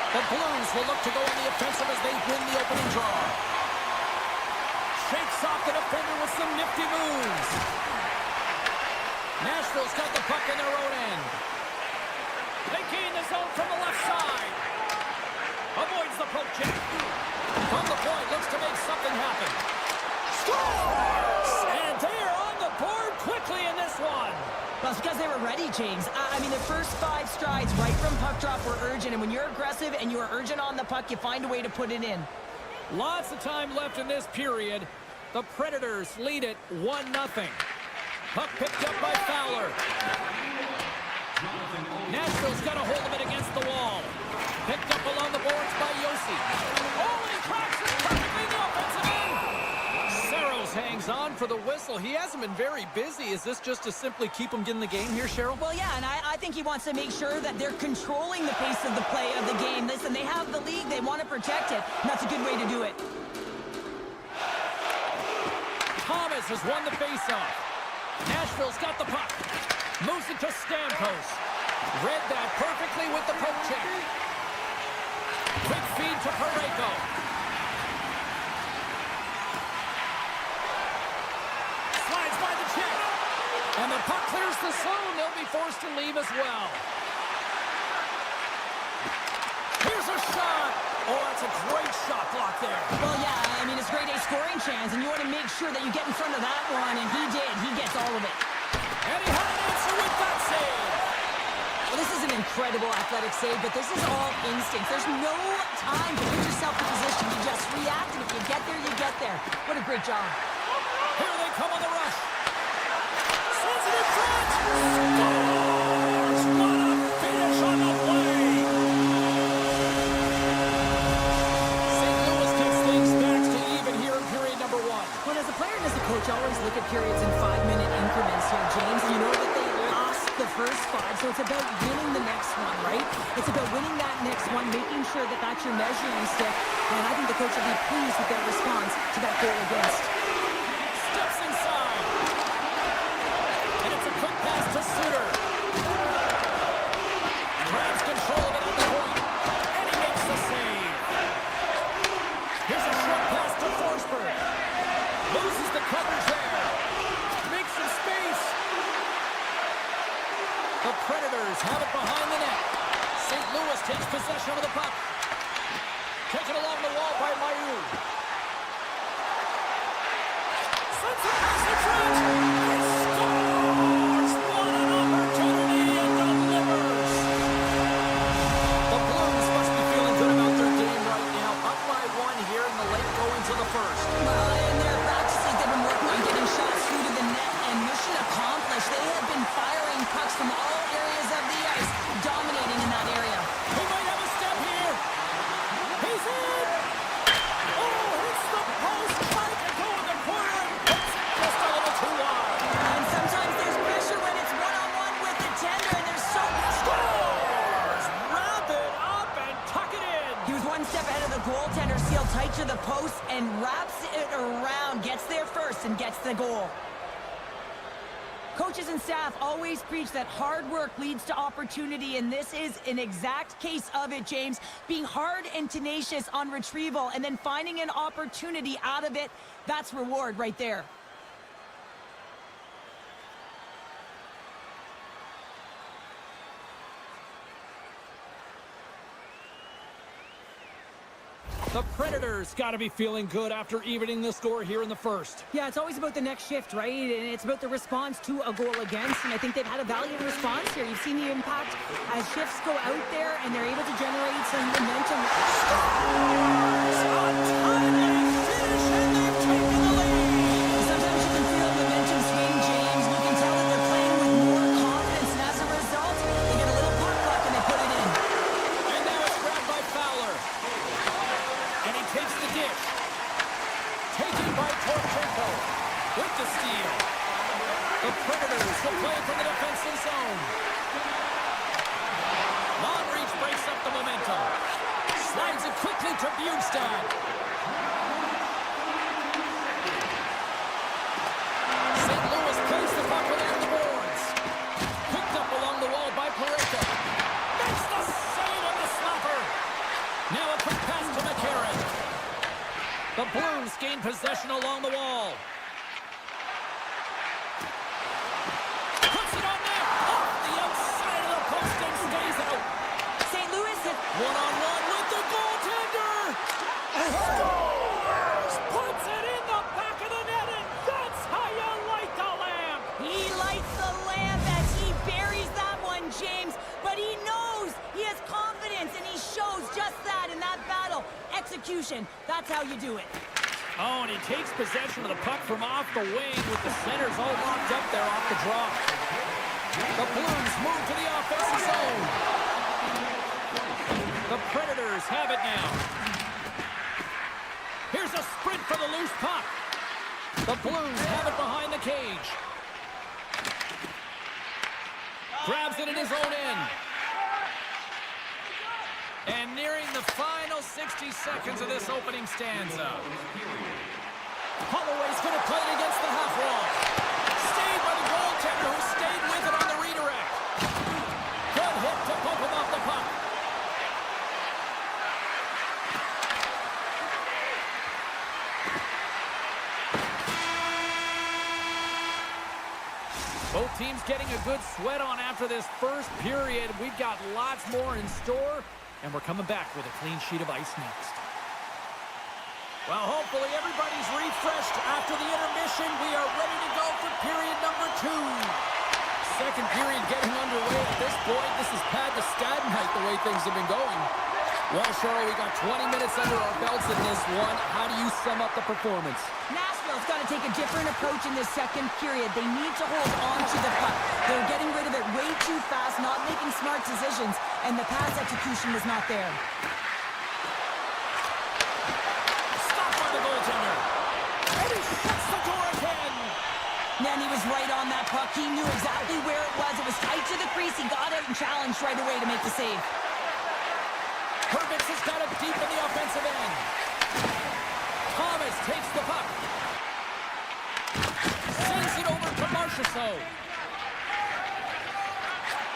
The Blues will look to go on the offensive as they win the opening draw. Shakes off the defender with some nifty moves. Nashville's got the puck in their own end. They gain the zone from the left side. Avoids the poke check. From the point, looks to make something happen. Scores! And they are on the board quickly in this one. Well, it's because they were ready, James. I mean, the first 5 strides right from puck drop were urgent, and when you're aggressive and you are urgent on the puck, you find a way to put it in. Lots of time left in this period. The Predators lead it 1-0. Puck picked up by Fowler. Nashville's got a hold of it against the wall. Picked up along the boards by Yossi. Oh, and he cracks it perfectly in the offensive end. Saros hangs on for the whistle. He hasn't been very busy. Is this just to simply keep him in the game here, Cheryl? Well, yeah, and I think he wants to make sure that they're controlling the pace of the play of the game. Listen, they have the lead. They want to protect it, and that's a good way to do it. Thomas has won the faceoff. Nashville's got the puck. Moves it to Stamkos. Read that perfectly with the poke check. Quick feed to Parayko. Slides by the check. And the puck clears the zone. They'll be forced to leave as well. Here's a shot. Oh, that's a great shot block there. Well, yeah, I mean, it's grade A scoring chance, and you want to make sure that you get in front of that one, and he did. He gets all of it. And he had an answer with that save. Well, this is an incredible athletic save, but this is all instinct. There's no time to put yourself in position. You just react, and if you get there, you get there. What a great job. Here they come on the rush. Sends it in front. Scores! What a finish on the play. St. Louis takes things back to even here in period number 1. Well, as a player and as a coach, I always look at periods in 5-minute increments here, James. You know that they lost the first 5, so it's about winning the next one, right? It's about winning that next one, making sure that that's your measuring stick, and I think the coach will be pleased with their response to that goal against. Steps inside. And it's a quick pass to Suter. Grabs control of it at the point. And he makes the save. Here's a short pass to Forsberg. Loses the coverage there. Makes some space. The Predators have it behind the net. St. Louis takes possession of the puck. Taken along the wall by Mayu. Sends it past the front. And scores! What an opportunity and delivers. The Blues must be feeling good about their game right now. Up by 1 here in the late going to the first. Well, in their practices, they've been working on getting shots through to the net, and mission accomplished. They have been firing pucks from all areas of the ice, dominating in that area. He might have a step here. He's in. Oh, hits the post. Trying to go in the corner. Hits it just a little too wide. And sometimes there's pressure when it's one-on-one with the tender, and there's so much Scores! Wrap it up and tuck it in. He was one step ahead of the goaltender, sealed tight to the post, and wraps it around, gets there first, and gets the goal. Coaches and staff always preach that hard work leads to opportunity, and this is an exact case of it, James. Being hard and tenacious on retrieval and then finding an opportunity out of it, that's reward right there. The Predators got to be feeling good after evening the score here in the first. Yeah, it's always about the next shift, right? And it's about the response to a goal against, and I think they've had a valiant response here. You've seen the impact as shifts go out there, and they're able to generate some momentum. Scores! Untimely finish, and they've taken the lead. Sometimes you can feel momentum swing, James. You can tell that they're playing with more confidence, and as a result, they get a little puck luck and they put it in. And now it's grabbed by Fowler. And he takes the dish. Taken by Torchenko with the steal. The Predators will play from the defensive zone. Long reach breaks up the momentum. Slides it quickly to Bjugstad. St. Louis plays the puck along the boards. Picked up along the wall by Parayko. Makes the save on the slapper. Now a quick pass to McCarron. The Blues gain possession along the wall. Puts it on net. Off the outside of the post and stays out. St. Louis is... One-on-one with the goaltender. Scores! Puts it in the back of the net, and that's how you light the lamp. He lights the lamp as he buries that one, James. But he knows he has confidence, and he shows just that in that battle. Execution. That's how you do it. Oh, and he takes possession of the puck from off the wing with the centers all locked up there off the draw. The Blues move to the offensive zone. The Predators have it now. Here's a sprint for the loose puck. The Blues have it behind the cage. Grabs it in his own end. And nearing the final 60 seconds of this opening stanza. Holloway's going to play it against the half wall. Stayed by the goaltender who stayed with it on the redirect. Good hit to bump him off the puck. Both teams getting a good sweat on after this first period. We've got lots more in store. And we're coming back with a clean sheet of ice next. Well, hopefully everybody's refreshed after the intermission. We are ready to go for period number 2. Second period getting underway at this point. This is pad to stat night the way things have been going. Well, Cheryl, we got 20 minutes under our belts in this one. How do you sum up the performance? Nashville's got to take a different approach in this second period. They need to hold on to the puck. They're getting rid of it way too fast, not making smart decisions, and the pass execution was not there. Stopped by the goaltender. And he shuts the door again. Then he was right on that puck. He knew exactly where it was. It was tight to the crease. He got out and challenged right away to make the save. Herbix has got it deep in the offensive end. Thomas takes the puck. Sends it over to Marchessault.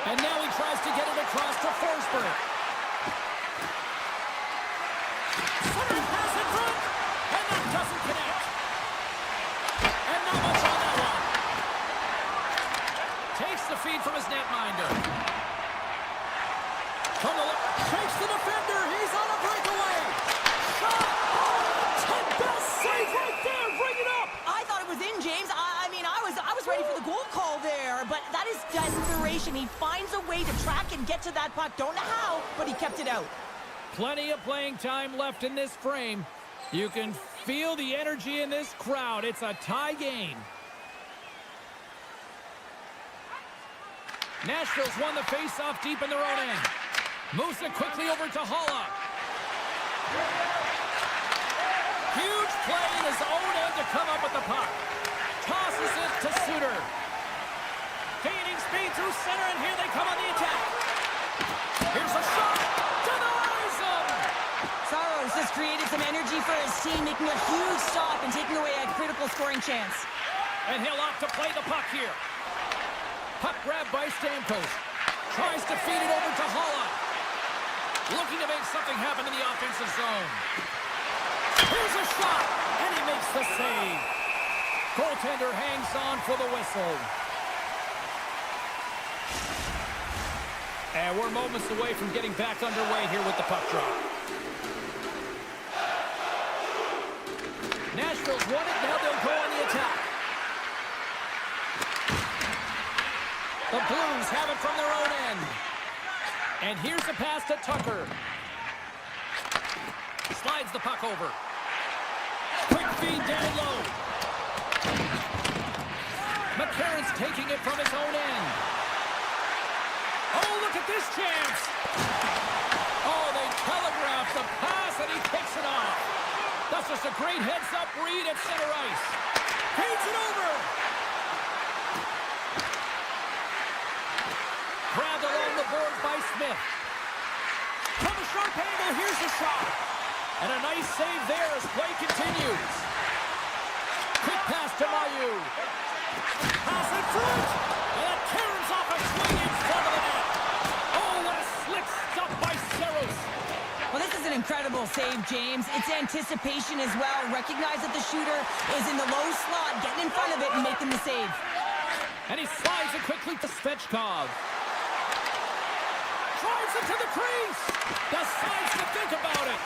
And now he tries to get it across to Forsberg. Center pass in front. And that doesn't connect. And not much on that one. Takes the feed from his netminder. From the left, takes the defender. He's on a breakaway. Shot. Oh, best save right there. Bring it up. I thought it was in, James. I mean, I was ready for the goal call there, but that is desperation. He finds a way to track and get to that puck. Don't know how, but he kept it out. Plenty of playing time left in this frame. You can feel the energy in this crowd. It's a tie game. Nashville's won the face-off deep in their own end. Moves it quickly over to Holla. Huge play in his own end to come up with the puck. Tosses it to Suter. Gaining speed through center, and here they come on the attack. Here's a shot. Denies him. Saros has created some energy for his team, making a huge stop and taking away a critical scoring chance. And he'll opt to play the puck here. Puck grab by Stamkos. Tries to feed it over to Holla. Looking to make something happen in the offensive zone. Here's a shot, and he makes the save. Goaltender hangs on for the whistle. And we're moments away from getting back underway here with the puck drop. Nashville's won it, now they'll go on the attack. The Blues have it from their own end. And here's a pass to Tucker. Slides the puck over. Quick feed down low. McCarron's taking it from his own end. Oh, look at this chance. Oh, they telegraph the pass, and he picks it off. That's just a great heads-up read at center ice. Feeds it over. Grabbed along the boards by Smith. From a sharp angle, here's the shot. And a nice save there as play continues. Quick pass to Mayu. Pass in front. And it turns off a swing in front of the net. Oh, what a slick stop by Saros. Well, this is an incredible save, James. It's anticipation as well. Recognize that the shooter is in the low slot, getting in front of it and making the save. And he slides it quickly to Svechkov. Drives it to the crease. Decides to think about it.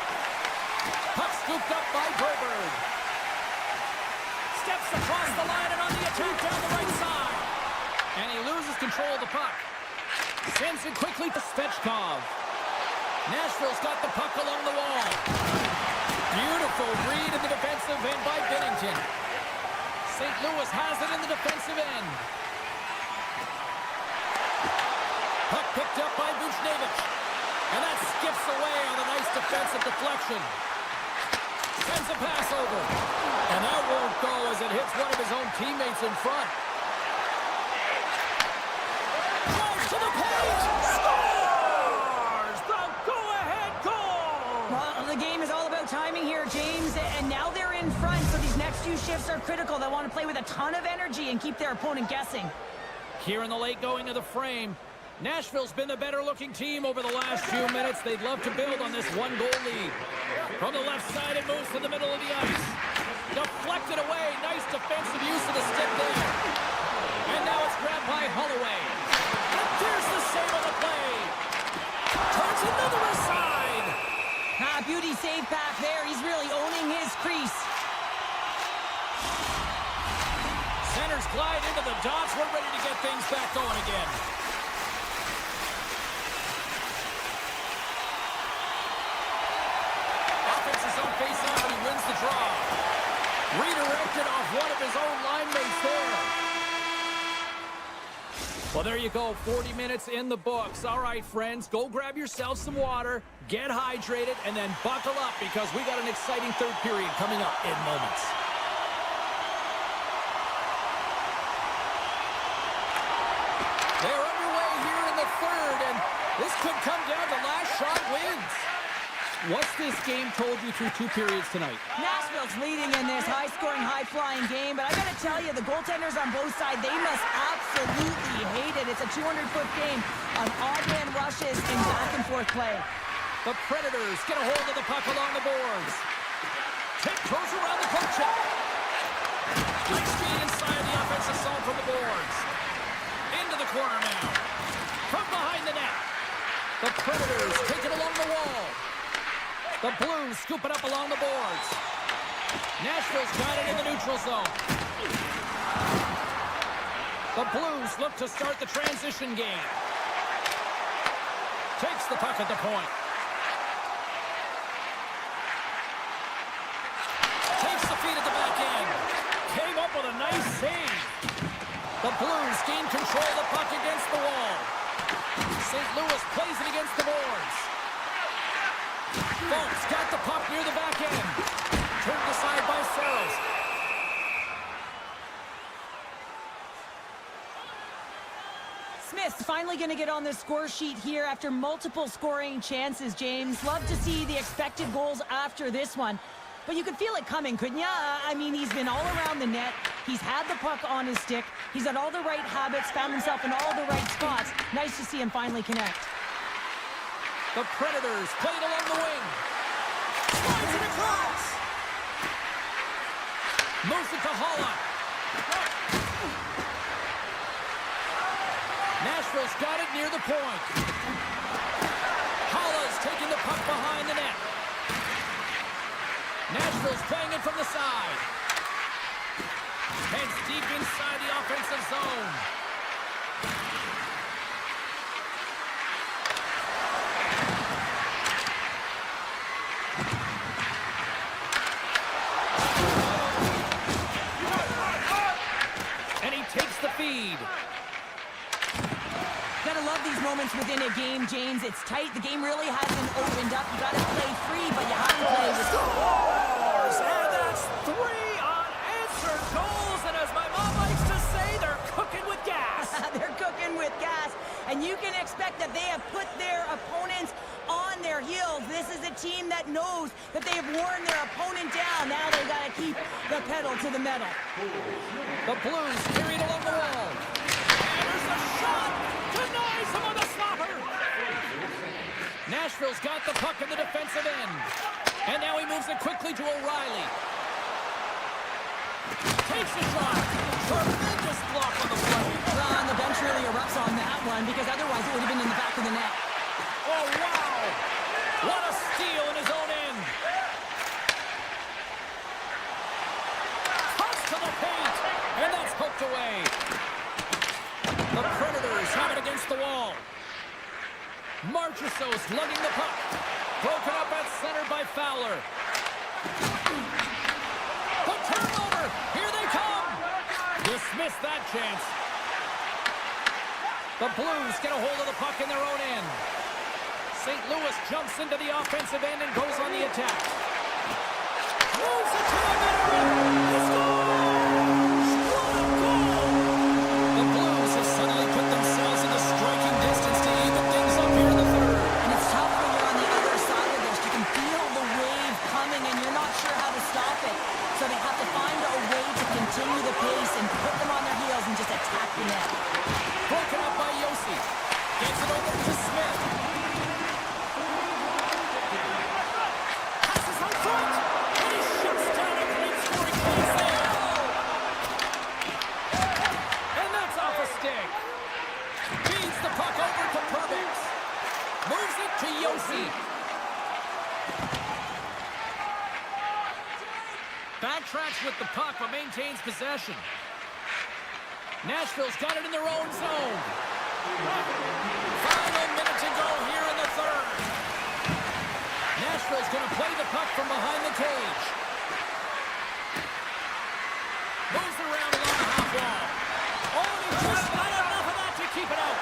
Puck scooped up by Broberg. Steps across the line and on the attack down the right side. And he loses control of the puck. Sends it quickly to Svechkov. Nashville's got the puck along the wall. Beautiful read in the defensive end by Binnington. St. Louis has it in the defensive end. Puck picked up by Buchnevich. And that skips away on a nice defensive deflection. Sends a pass over. And that won't go as it hits one of his own teammates in front. Drives to the paint. Scores! The go-ahead goal! Well, the game is all about timing here, James. And now they're in front, so these next few shifts are critical. They want to play with a ton of energy and keep their opponent guessing. Here in the late going of the frame, Nashville's been the better-looking team over the last few minutes. They'd love to build on this one-goal lead. From the left side, it moves to the middle of the ice. Deflected away. Nice defensive use of the stick there. And now it's grabbed by Holloway. There's the save on the play. Turns another aside. Beauty save back there. He's really owning his crease. Centers glide into the dots. We're ready to get things back going again. Offense's on face-off and he wins the draw. Redirected off one of his own line mates there. Well, there you go. 40 minutes in the books. All right, friends, go grab yourself some water, get hydrated, and then buckle up because we got an exciting third period coming up in moments. They're underway here in the third, and this could come down to last shot wins. What's this game told you through two periods tonight? Nashville's leading in this high-scoring, high-flying game, but I got to tell you, the goaltenders on both sides, they must absolutely hate it. It's a 200-foot game on odd-man rushes and back-and-forth play. The Predators get a hold of the puck along the boards. Tiptoes around the poke check. Good speed inside the offensive zone from the boards. Into the corner now. From behind the net. The Predators take it along the wall. The Blues scoop it up along the boards. Nashville's got it in the neutral zone. The Blues look to start the transition game. Takes the puck at the point. Takes the feed at the back end. Came up with a nice save. The Blues gain control of the puck against the wall. St. Louis plays it against the boards. Folks got the puck near the back end. Turned aside by Saros. Smith's finally going to get on the score sheet here after multiple scoring chances, James. Love to see the expected goals after this one. But you could feel it coming, couldn't ya? I mean, he's been all around the net. He's had the puck on his stick. He's had all the right habits, found himself in all the right spots. Nice to see him finally connect. The Predators played along the wing. Slides it across. Moves it to Holla. Nashville's got it near the point. Holla's taking the puck behind the net. Nashville's playing it from the side. Heads deep inside the offensive zone. And he takes the feed. Gotta love these moments within a game, James. It's tight. The game really hasn't opened up. You gotta play free, but you have to play with Scores! And that's 3 unanswered goals. And as my mom likes to say, they're cooking with gas. They're cooking with gas. And you can expect that they have put their opponents on their heels. This is a team that knows that they have worn their opponent down. Now they gotta keep the pedal to the metal. The Blues carried along the wall. And there's a shot. Denies him on the slapper. Nashville's got the puck in the defensive end. And now he moves it quickly to O'Reilly. Takes a shot. Tremendous block on the play. Well, and the bench really erupts on that one because otherwise it would have been in the back of the net. Oh, wow. What a steal in his own end. Cuts to the paint. And that's poked away. The Predators have it against the wall. Marchessault's lugging the puck. Broken up at center by Fowler. The turnover. Here they come. Dismiss that chance. The Blues get a hold of the puck in their own end. St. Louis jumps into the offensive end and goes on the attack. Moves it to the middle. He scores! What a goal! The Blues have suddenly put themselves into striking distance to even things up here in the third. And it's tough when you're on the other side of this. You can feel the wave coming and you're not sure how to stop it. So they have to find a way to continue the pace and put them on their heels and just attack the net. Broken up by Yossi. Gets it over to Smith. Passes out front. And he shuts down a great scoring chance there. And that's off a stick. Feeds the puck over to Perbix. Moves it to Yossi. Backtracks with the puck but maintains possession. Nashville's got it in their own zone. Final minute to go here in the third. Nashville's going to play the puck from behind the cage. Moves it around along the half wall. Oh, and he just not enough of that to keep it out.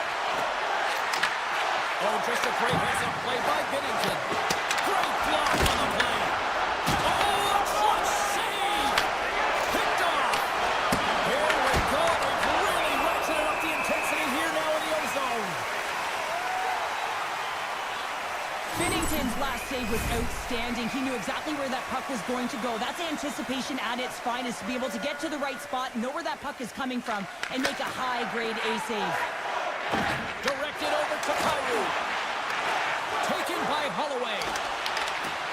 Oh, just a great heads-up play by Binnington. Great block on the play. Oh, a clutch save. Picked off. Here we go. We've really ratcheted up the intensity here now in the ozone. Binnington's last save was outstanding. He knew exactly where that puck was going to go. That's anticipation at its finest, to be able to get to the right spot, know where that puck is coming from, and make a high-grade A save. Directed over to Kyrou. Taken by Holloway.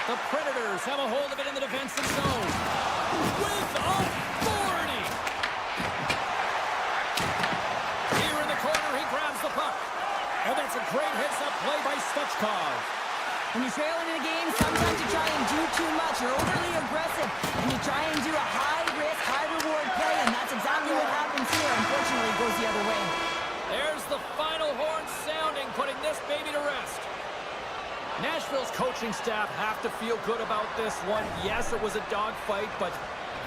The Predators have a hold of it in the defensive zone. With authority. Here in the corner, he grabs the puck. And that's a great heads-up play by Svechkov. When you're trailing in a game, sometimes you try and do too much. You're overly aggressive, and you try and do a high-risk, high-reward play, and that's exactly what happens here. Unfortunately, it goes the other way. There's the final horn sounding, putting this baby to rest. Nashville's coaching staff have to feel good about this one. Yes, it was a dogfight, but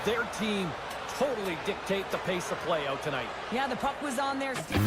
their team totally dictate the pace of play out tonight. Yeah, the puck was on their stick.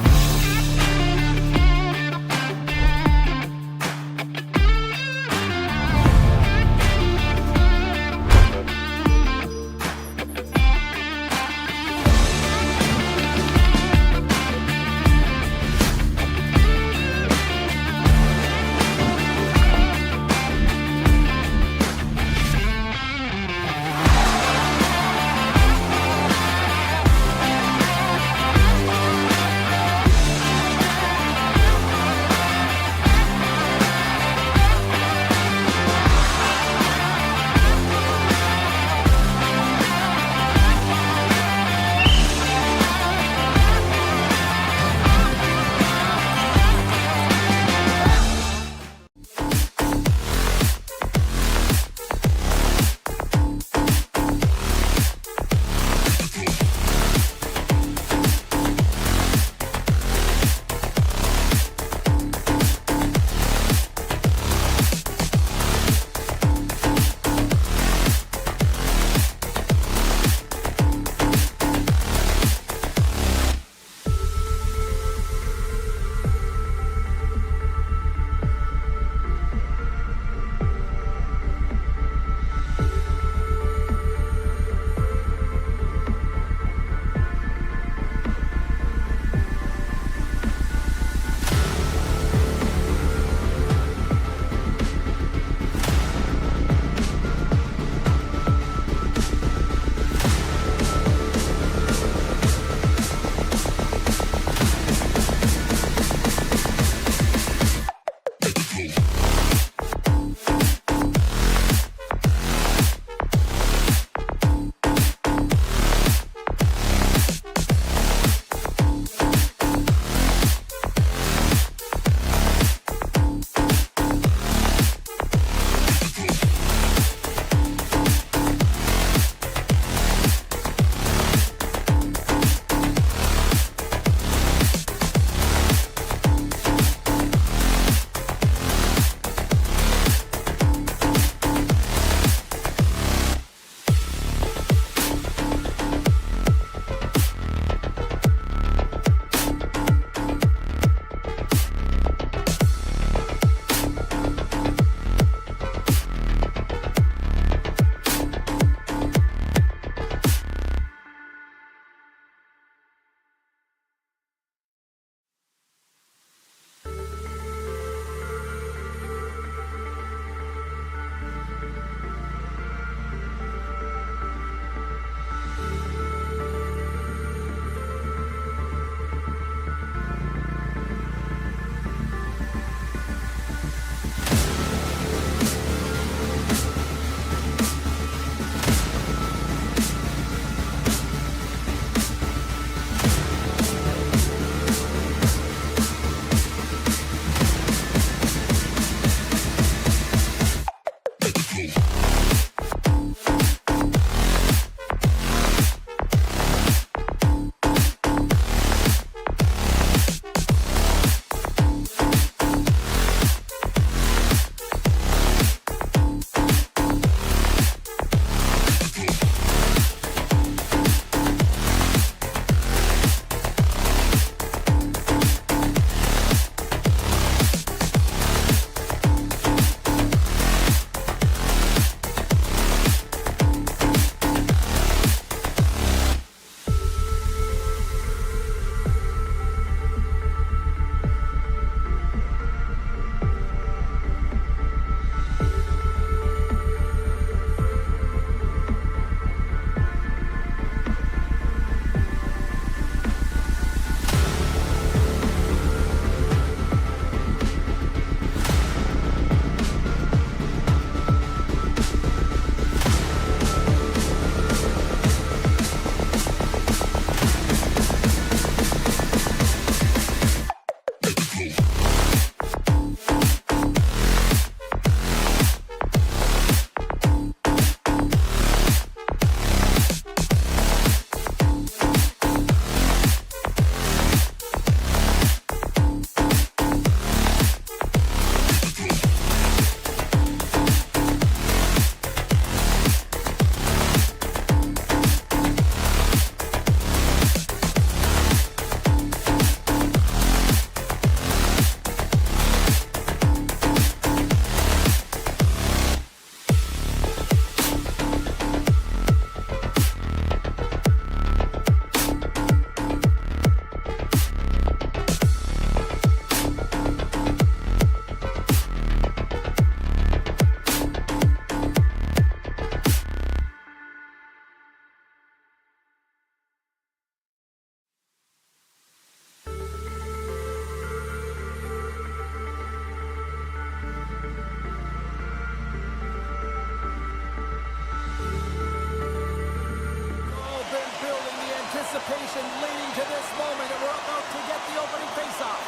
anticipation leading to this moment, and we're about to get the opening faceoff.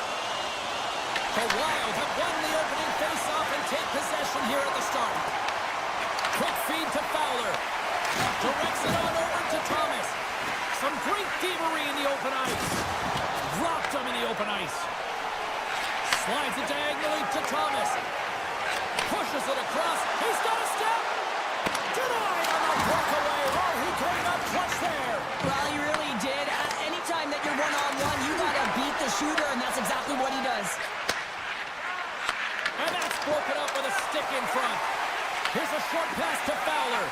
The Wild have won the opening faceoff and take possession here at the start. Quick feed to Fowler. Directs it on over to Thomas. Some great thievery in the open ice. Dropped him in the open ice. Slides it diagonally to Thomas. Pushes it across. He's got a step. Denied on the breakaway. Oh, he came up clutch there. Well, he really did. Anytime that you're one-on-one, you got to beat the shooter, and that's exactly what he does. And that's broken up with a stick in front. Here's a short pass to Fowler.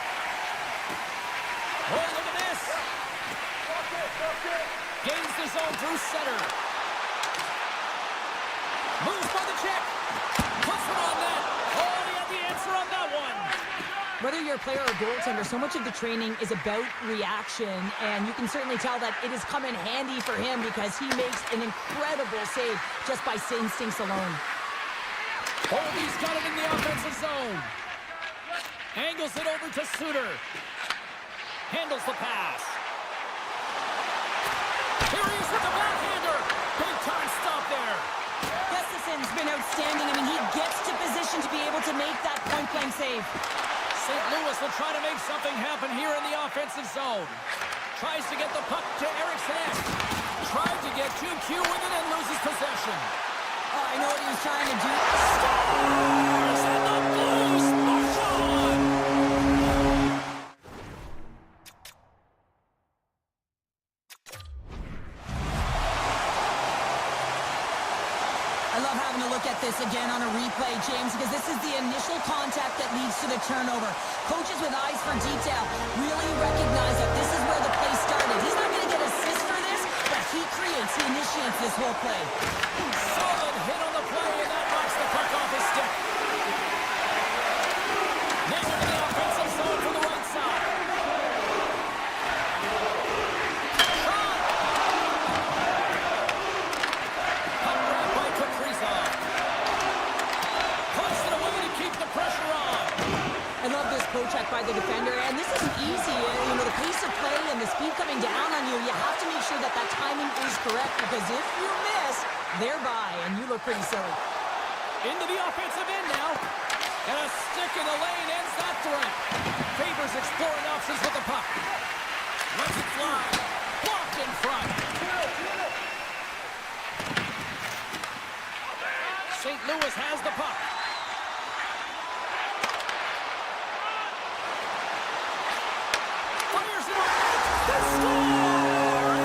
Oh, look at this. Gains the zone through center. Moves by the check. Puts it on net. Oh, he had the answer on that one. Whether you're a player or goaltender, so much of the training is about reaction, and you can certainly tell that it has come in handy for him because he makes an incredible save just by instincts alone. He's got it in the offensive zone. Angles it over to Suter. Handles the pass. Here he is with the backhander. Big time stop there. Gustafson's been outstanding. I mean, he gets to position to be able to make that point-blank save. St. Louis will try to make something happen here in the offensive zone. Tries to get the puck to Eriksson. Tried to get 2Q with it and loses possession. Oh, I know what he was trying to do. Scores! And the Blues march on! I love having a look at this again on a replay, James, because this is the initial contact that leads to the turnover. Coaches with eyes for detail really recognize that this is where the play started. He's not going to get assists for this, but he creates, he initiates this whole play. Solid hit on the play, and that knocks the puck off his stick. Now into the offensive zone from the right side. I love this poke-check by the defender, and this isn't easy. You know, the pace of play and the speed coming down on you, you have to make sure that that timing is correct, because if you miss, they're by, and you look pretty silly. Into the offensive end now, and a stick in the lane ends that strike. Favors exploring options with the puck. Lets it fly. Blocked in front. St. Louis has the puck. Fires it over. They score!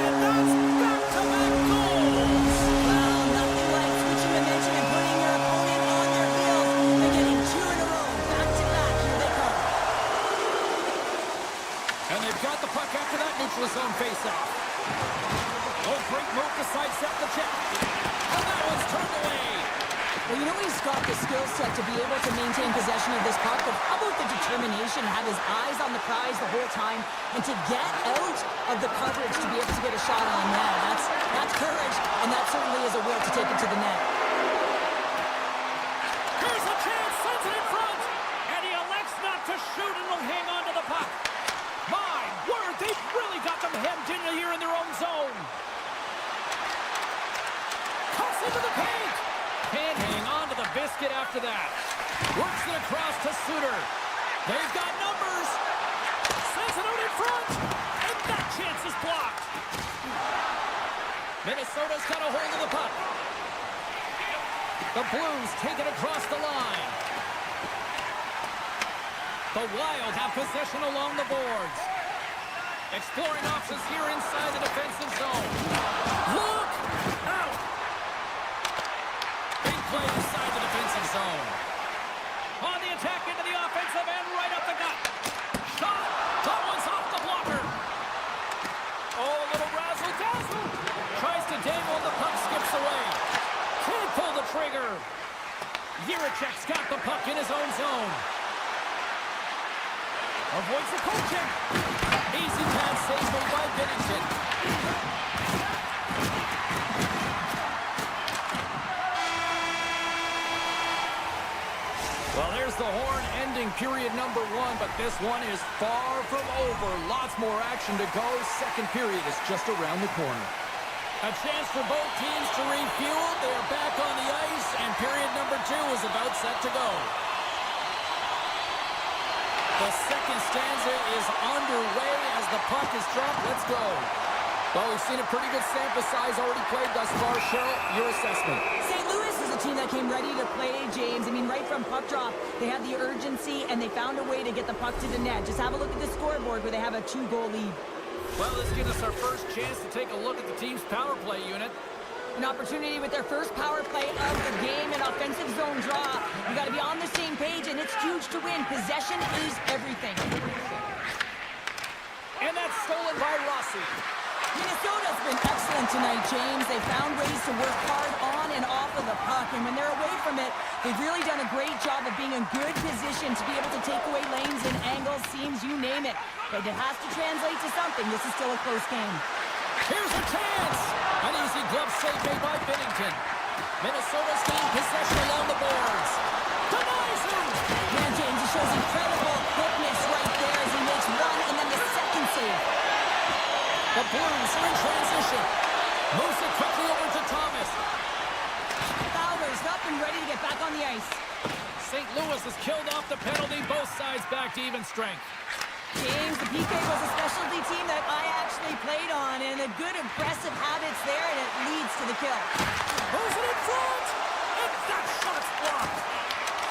And that's back-to-back goals! Well, nothing like switching dimension and putting your opponent on their heels and getting two in a row. Back-to-back. Here they come. And they've got the puck after that neutral zone faceoff. Oh, great move to sidestep the check. And that one's turned away. Well, you know he's got the skill set to be able to maintain possession of this puck, but how about the determination, have his eyes on the prize the whole time, and to get out of the coverage to be able to get a shot on net. That's courage, and that certainly is a will to take it to the net. Here's a chance, sends it in front. And he elects not to shoot and will hang on to the puck. My word, they've really got them hemmed in here in their own zone. Cuts into the paint. Can't hang on to the biscuit after that. Works it across to Suter. They've got numbers. Sends it out in front. And that chance is blocked. Minnesota's got a hold of the puck. The Blues take it across the line. The Wild have possession along the boards. Exploring options here inside the defensive zone. Look out! Big play inside the defensive zone. On the attack into the offensive end, right up the gut. Shot! That one's off the blocker. Oh, a little razzle-dazzle. Tries to dangle, and the puck skips away. Can't pull the trigger. Jiricek's got the puck in his own zone. Avoids the poaching. Easy pass saved by Binnington. Well, there's the horn ending period number 1, but this one is far from over. Lots more action to go. Second period is just around the corner. A chance for both teams to refuel. They are back on the ice, and period number 2 is about set to go. The second stanza is underway as the puck is dropped. Let's go. Well, we've seen a pretty good sample size already played thus far. Cheryl, your assessment. St. Louis is a team that came ready to play, James. I mean, right from puck drop, they had the urgency, and they found a way to get the puck to the net. Just have a look at the scoreboard where they have a 2-goal lead. Well, this gives us our first chance to take a look at the team's power play unit. An opportunity with their first power play of the game, an offensive zone draw. You got to be on the same page, and it's huge to win. Possession is everything. And that's stolen by Rossi. Minnesota's been excellent tonight, James. They found ways to work hard on and off of the puck, and when they're away from it, they've really done a great job of being in good position to be able to take away lanes and angles, seams, you name it. But it has to translate to something. This is still a close game. Here's a chance! An easy glove save made by Binnington. Minnesota's gained possession along the boards. Denies him! Man, James, he shows incredible quickness right there as he makes one and then the second save. The Blues are in transition. Moves it quickly over to Thomas. Fowler's up and ready to get back on the ice. St. Louis has killed off the penalty. Both sides back to even strength. James, the PK was a specialty team that I actually played on, and a good aggressive habits there, and it leads to the kill. Moves it in front! And that shot's blocked!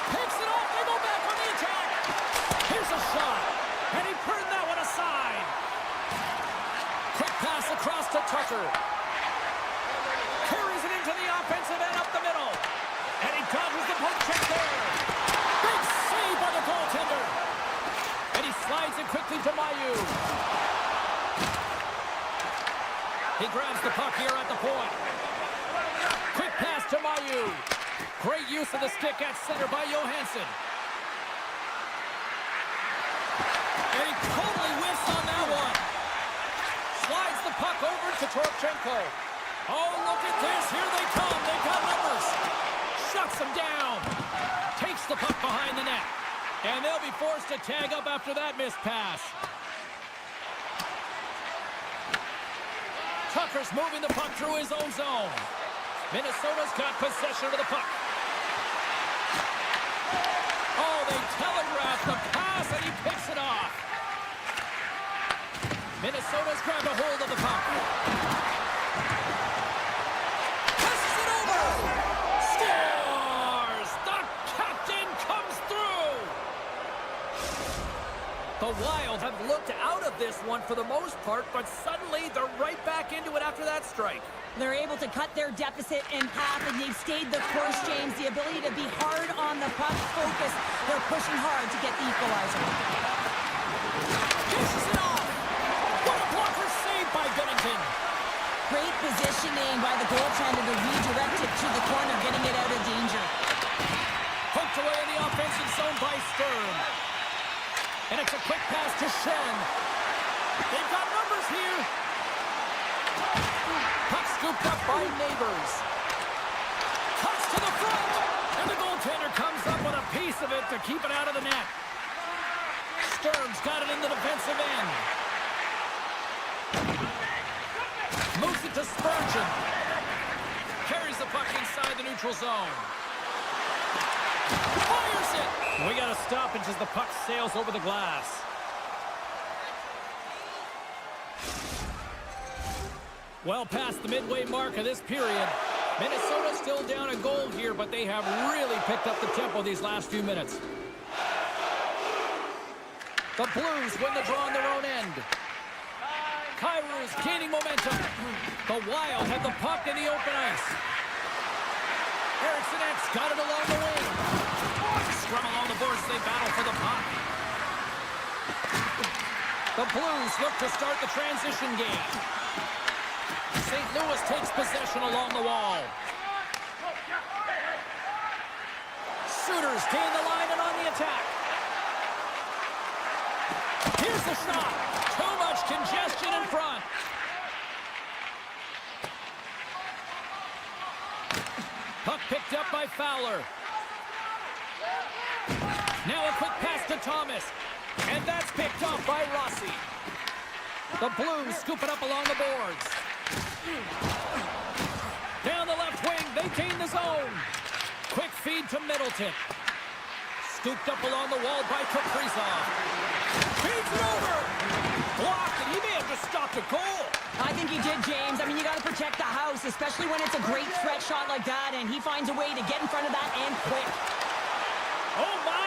Picks it off, they go back on the attack! Here's a shot, and he turned that one aside! Quick pass across to Tucker. Carries it into the offensive end up the middle. And he dodges the poke check there. Big save by the goaltender. And he slides it quickly to Mayu. He grabs the puck here at the point. Quick pass to Mayu. Great use of the stick at center by Johansson. And he totally whiffs on that one. Slides the puck over to Toropchenko. Oh, look at this. Here they come. They've got numbers. Shuts them down. Takes the puck behind the net. And they'll be forced to tag up after that missed pass. Tucker's moving the puck through his own zone. Minnesota's got possession of the puck. Oh, they telegraphed the pass, and he Minnesota's grabbed a hold of the puck. Passes it over. Scores! The captain comes through. The Wild have looked out of this one for the most part, but suddenly they're right back into it after that strike. They're able to cut their deficit in half, and they've stayed the course, James. The ability to be hard on the puck, focus. They're pushing hard to get the equalizer. Pushes it off. What a blocker save by Bennington. Great positioning by the goaltender to redirect it to the corner, getting it out of danger. Poked away in the offensive zone by Sturm. And it's a quick pass to Shin. They've got numbers here. Puck scooped up by Neighbors. Cuts to the front. And the goaltender comes up with a piece of it to keep it out of the net. Sturm's got it in the defensive end. Moves it to Spurgeon. Carries the puck inside the neutral zone. Fires it. We got a stoppage as the puck sails over the glass. Well past the midway mark of this period. Minnesota's still down a goal here, but they have really picked up the tempo these last few minutes. The Blues win the draw on their own end. Kairu's gaining momentum. The Wild have the puck in the open ice. Ericsson's got it along the wing. Scrum along the boards as they battle for the puck. The Blues look to start the transition game. St. Louis takes possession along the wall. Shooters gain the line and on the attack. Here's the shot. Too much congestion in front. Puck picked up by Fowler. Now a quick pass to Thomas. And that's picked off by Rossi. The Blues scoop it up along the boards. Down the left wing, they gain the zone. Quick feed to Middleton. Scooped up along the wall by Kaprizov. Feeds it over. Blocked, and he may have just stopped a goal. I think he did, James. I mean, you got to protect the house, especially when it's a great threat shot like that, and he finds a way to get in front of that and quick. Oh, my!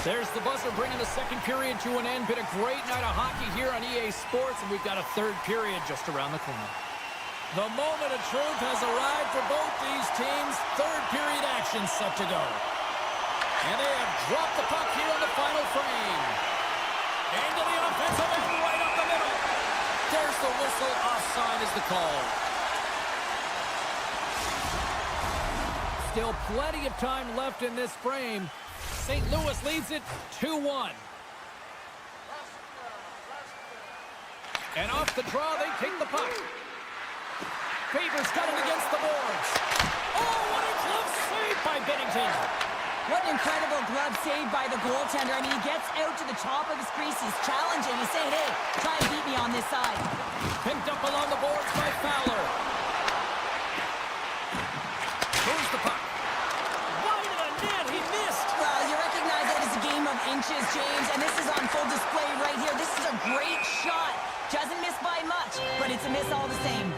There's the buzzer bringing the second period to an end. Been a great night of hockey here on EA Sports, and we've got a third period just around the corner. The moment of truth has arrived for both these teams. Third period action set to go. And they have dropped the puck here on the final frame. Into the offensive end, right up the middle. There's the whistle. Offside is the call. Still plenty of time left in this frame. St. Louis leads it 2-1. And off the draw, they take the puck. Faber's got it against the boards. Oh, what a glove save by Bennington. What an incredible glove save by the goaltender. I mean, he gets out to the top of his crease. He's challenging. He's saying, hey, try and beat me on this side. Picked up along the boards by Fowler. Throws the puck. Wide of the net, he missed. Well, you recognize that it's a game of inches, James, and this is on full display right here. This is a great shot. Doesn't miss by much, but it's a miss all the same.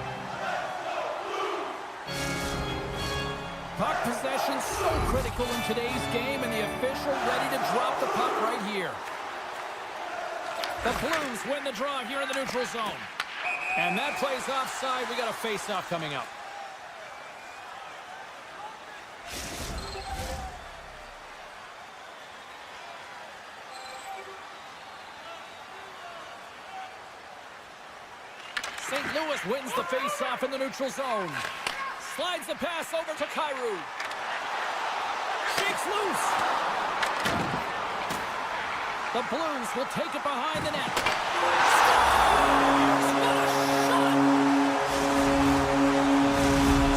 Puck possession so critical in today's game, and the official ready to drop the puck right here. The Blues win the draw here in the neutral zone. And that plays offside. We got a face-off coming up. St. Louis wins the face-off in the neutral zone. Slides the pass over to Kairu. Shakes loose. The Blues will take it behind the net. Scores! What a shot!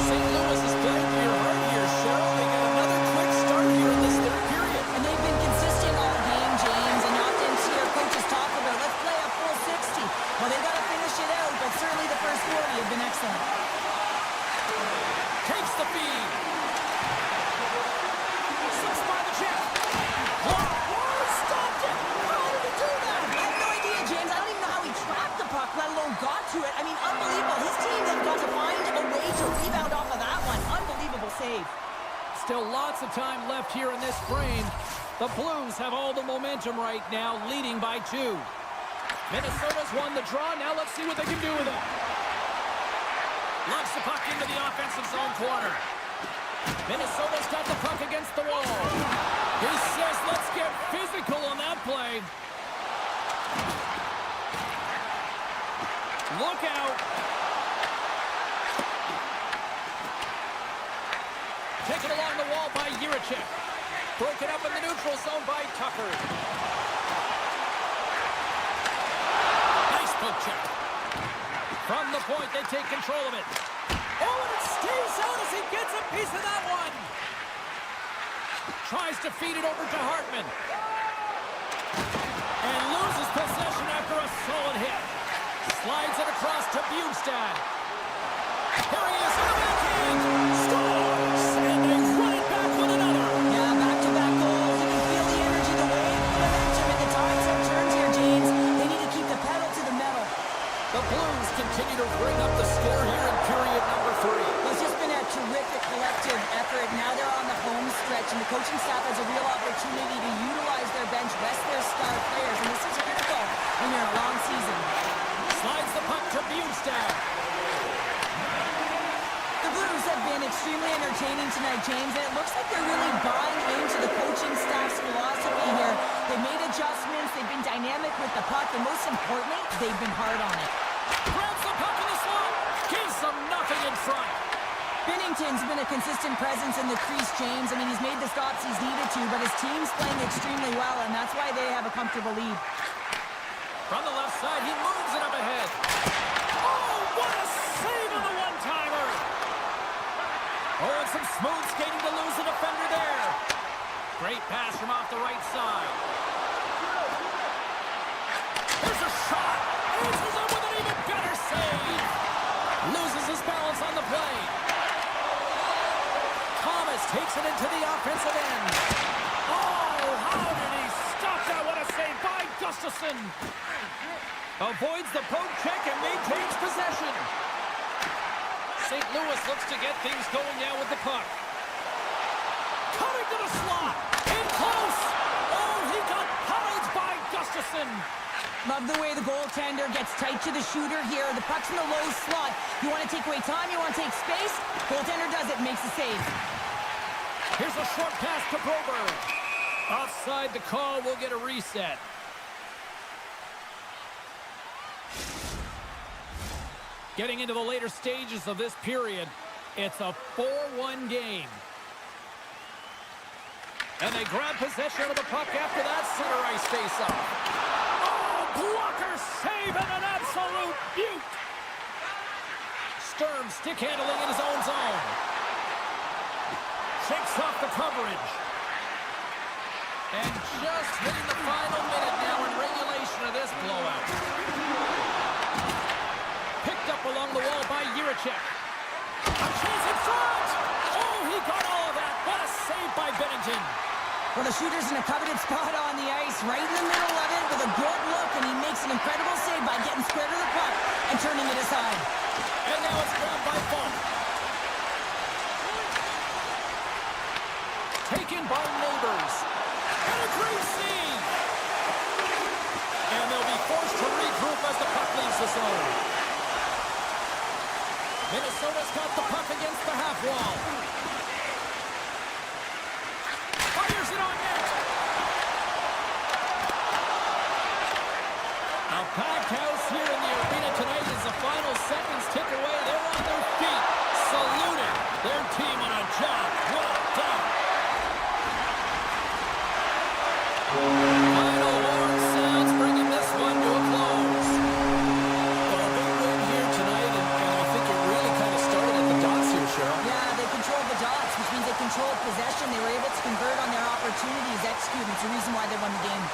St. Louis is playing for your heart here, Cheryl. They get another quick start here in this third period. And they've been consistent all game, James, and you often see our coaches talk about, let's play a full 60. Well, they've got to finish it out, but certainly the first 40 have been excellent. Takes the feed. to rebound off of that one. Unbelievable save. Still lots of time left here in this frame. The Blues have all the momentum right now, leading by 2. Minnesota's won the draw. Now let's see what they can do with it. Locks the puck into the offensive zone corner. Minnesota's got the puck against the wall. He says, let's get physical on that play. Look out. Taken along the wall by Jiricek. Broken up in the neutral zone by Tucker. Nice poke check. From the point, they take control of it. Oh, and it stays out as he gets a piece of that one. Tries to feed it over to Hartman. And loses possession after a solid hit. Slides it across to Bjugstad. Here he is in the backhand. Scores! And they run it back with another. Yeah, back-to-back goals. You can feel the energy, the wave, the momentum, and the tides have turned here, James. They need to keep the pedal to the metal. The Blues continue to bring up the score here in period number 3. It's just been a terrific collective effort. Now they're on the home stretch, and the coaching staff has a real opportunity to utilize their bench, rest their star players, and this is critical when you're in a long season. Slides the puck to Bjugstad. The Blues have been extremely entertaining tonight, James, and it looks like they're really buying into the coaching staff's philosophy here. They've made adjustments, they've been dynamic with the puck, and most importantly, they've been hard on it. Grabs the puck in the slot. Gives them nothing in front. Binnington's been a consistent presence in the crease, James. I mean, he's made the stops he's needed to, but his team's playing extremely well, and that's why they have a comfortable lead. From the left side, he moves it up ahead. Oh, what a save on the one-timer! Oh, and some smooth skating to lose the defender there. Great pass from off the right side. Here's a shot. Answers up with an even better save. Loses his balance on the play. Thomas takes it into the offensive end. Oh, how did he stop that? What a save by Gustafsson. Avoids the poke check and maintains possession. St. Louis looks to get things going now with the puck. Coming to the slot. In close. Oh, he got pummeled by Gustafsson. Love the way the goaltender gets tight to the shooter here. The puck's in the low slot. You want to take away time, you want to take space. Goaltender does it, makes the save. Here's a short pass to Broberg. Offside the call, will get a reset. Getting into the later stages of this period, it's a 4-1 game. And they grab possession of the puck after that center ice face-off. Oh, blocker save and an absolute beaut. Sturm stick handling in his own zone. Shakes off the coverage. And just hitting the final minute now in regulation of this blowout. Picked up along the wall by Jiricek. A chance in front! Oh, he got all of that. What a save by Binnington. Well, the shooter's in a coveted spot on the ice, right in the middle of it with a good look, and he makes an incredible save by getting square to the puck and turning it aside. And now it's grabbed by Funk. Taken by Neighbors. And a great save! And they'll be forced to regroup as the puck leaves the zone. Minnesota's got the puck against the half wall. Fires it on net. A packed house here in the arena tonight as the final seconds tick away. They're on their feet, saluting their team on a job well done. Final horn sounds, bringing this one to a close. Well, a big win here tonight, and I think it really kind of started at the dots here, Cheryl. Yeah, they controlled the dots, which means they controlled possession. They were able to convert on their opportunities, execute. It's the reason why they won the game.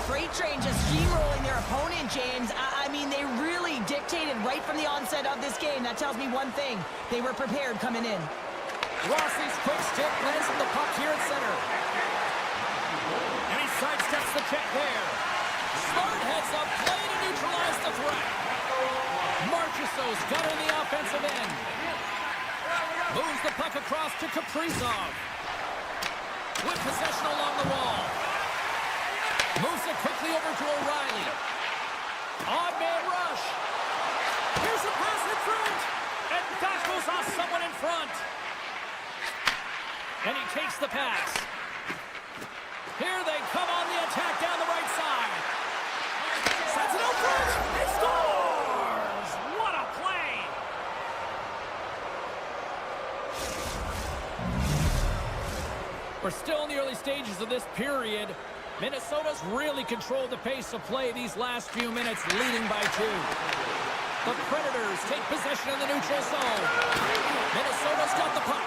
freight train just steamrolling their opponent, James. I mean, they really dictated right from the onset of this game. That tells me one thing. They were prepared coming in. Rossi's quick stick lands the puck here at center. And he sidesteps the check there. Smart heads up, play to neutralize the threat. Marchessault's got in the offensive end. Moves the puck across to Kaprizov. With possession along the wall. Moves it quickly over to O'Reilly. Odd man rush. Here's a pass in front. And that goes off someone in front. And he takes the pass. Here they come on the attack down the right side. Sends it out front. He scores! What a play! We're still in the early stages of this period. Minnesota's really controlled the pace of play these last few minutes, leading by 2. The Predators take possession in the neutral zone. Minnesota's got the puck.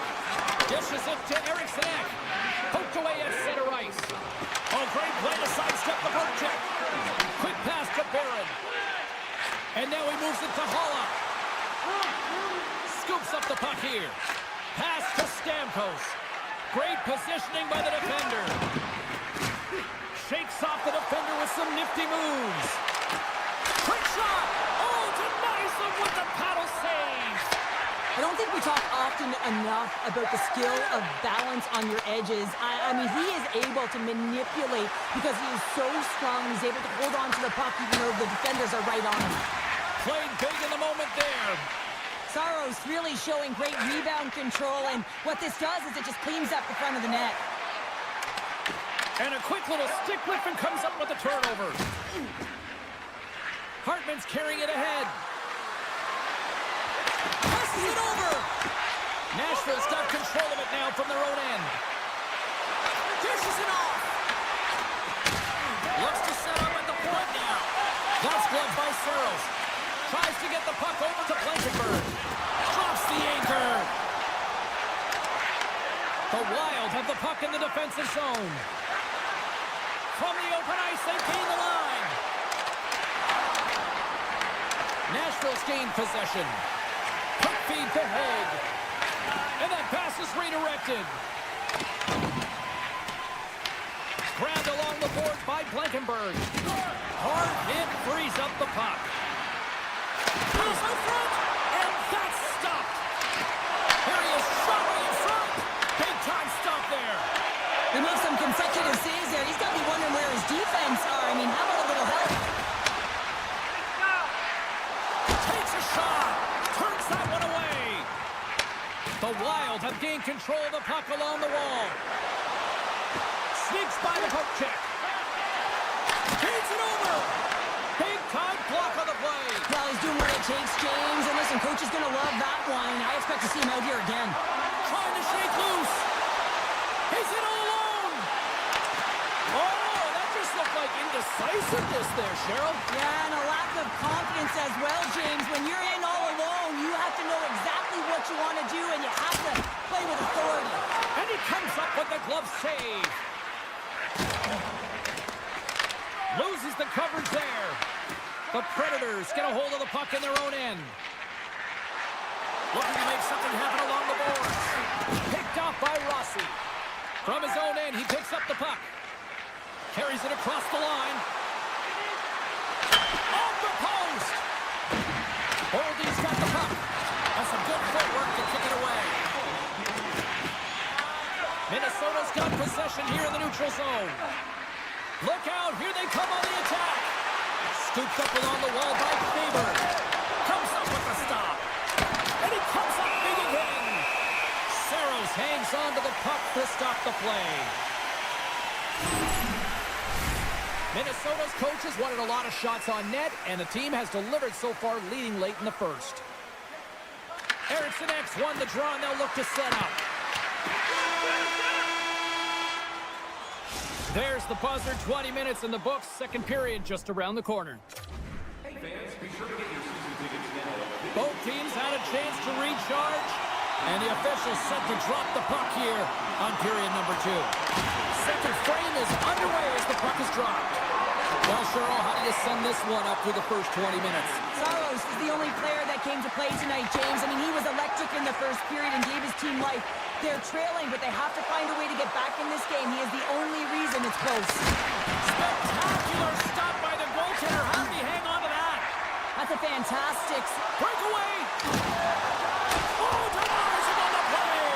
Dishes it to Eriksson. Poked away at center ice. Oh, great play to sidestep the poke check. Quick pass to Barron. And now he moves it to Holla. Scoops up the puck here. Pass to Stamkos. Great positioning by the defender. Shakes off the defender with some nifty moves. Quick shot! Oh, denies him with the paddle save! I don't think we talk often enough about the skill of balance on your edges. I mean, he is able to manipulate because he is so strong. He's able to hold on to the puck even though the defenders are right on him. Played big in the moment there. Saros really showing great rebound control, and what this does is it just cleans up the front of the net. And a quick little stick whip and comes up with a turnover. Hartman's carrying it ahead. Passes it over. Nashville's got control of it now from their own end. Dishes it off. Looks to set up at the point now. That's gloved by Saros. Tries to get the puck over to Blankenburg. Drops the anchor. The Wild have the puck in the defensive zone. From the open ice, they gain the line. Nashville's gained possession. Puck feed to Haig. And that pass is redirected. Grabbed along the boards by Blankenburg. Hard hit frees up the puck. He's in front, and that's stopped. Here he is, shot right in front. Big time stop there. He makes some consecutive saves there. He's got to be wondering where his defense are. I mean, how about a little help? Takes a shot. Turns that one away. The Wild have gained control of the puck along the wall. Sneaks by the poke check. Feeds it over. Big time block on the play. Well, he's doing what it takes, James. And listen, coach is going to love that one. I expect to see him out here again. Trying to shake loose. He's in all alone. Oh, that just looked like indecisiveness there, Cheryl. Yeah, and a lack of confidence as well, James. When you're in all alone, you have to know exactly what you want to do, and you have to play with authority. And he comes up with the glove save. Loses the coverage there. The Predators get a hold of the puck in their own end. Looking to make something happen along the boards. Picked off by Rossi. From his own end, he picks up the puck. Carries it across the line. Off the post! Boldy's got the puck. And some good footwork to kick it away. Minnesota's got possession here in the neutral zone. Look out, here they come on the attack. Scooped up along the wall by Faber. Comes up with the stop. And he comes up big again. Saros hangs on to the puck to stop the play. Minnesota's coaches wanted a lot of shots on net, and the team has delivered so far, leading late in the first. Eriksson X won the draw, and they'll look to set up. There's the buzzer, 20 minutes in the books, second period just around the corner. Hey fans, be sure to get your season tickets now. Both teams had a chance to recharge, and the officials set to drop the puck here on period number 2. Second frame is underway as the puck is dropped. Well, Cheryl, how do you sum this one up through the first 20 minutes? Saros is the only player that came to play tonight, James. I mean, he was electric in the first period and gave his team life. They're trailing, but they have to find a way to get back in this game. He is the only reason it's close. Spectacular stop by the goaltender. How did he hang on to that? That's a fantastic... Breakaway! Oh, demolished on the play!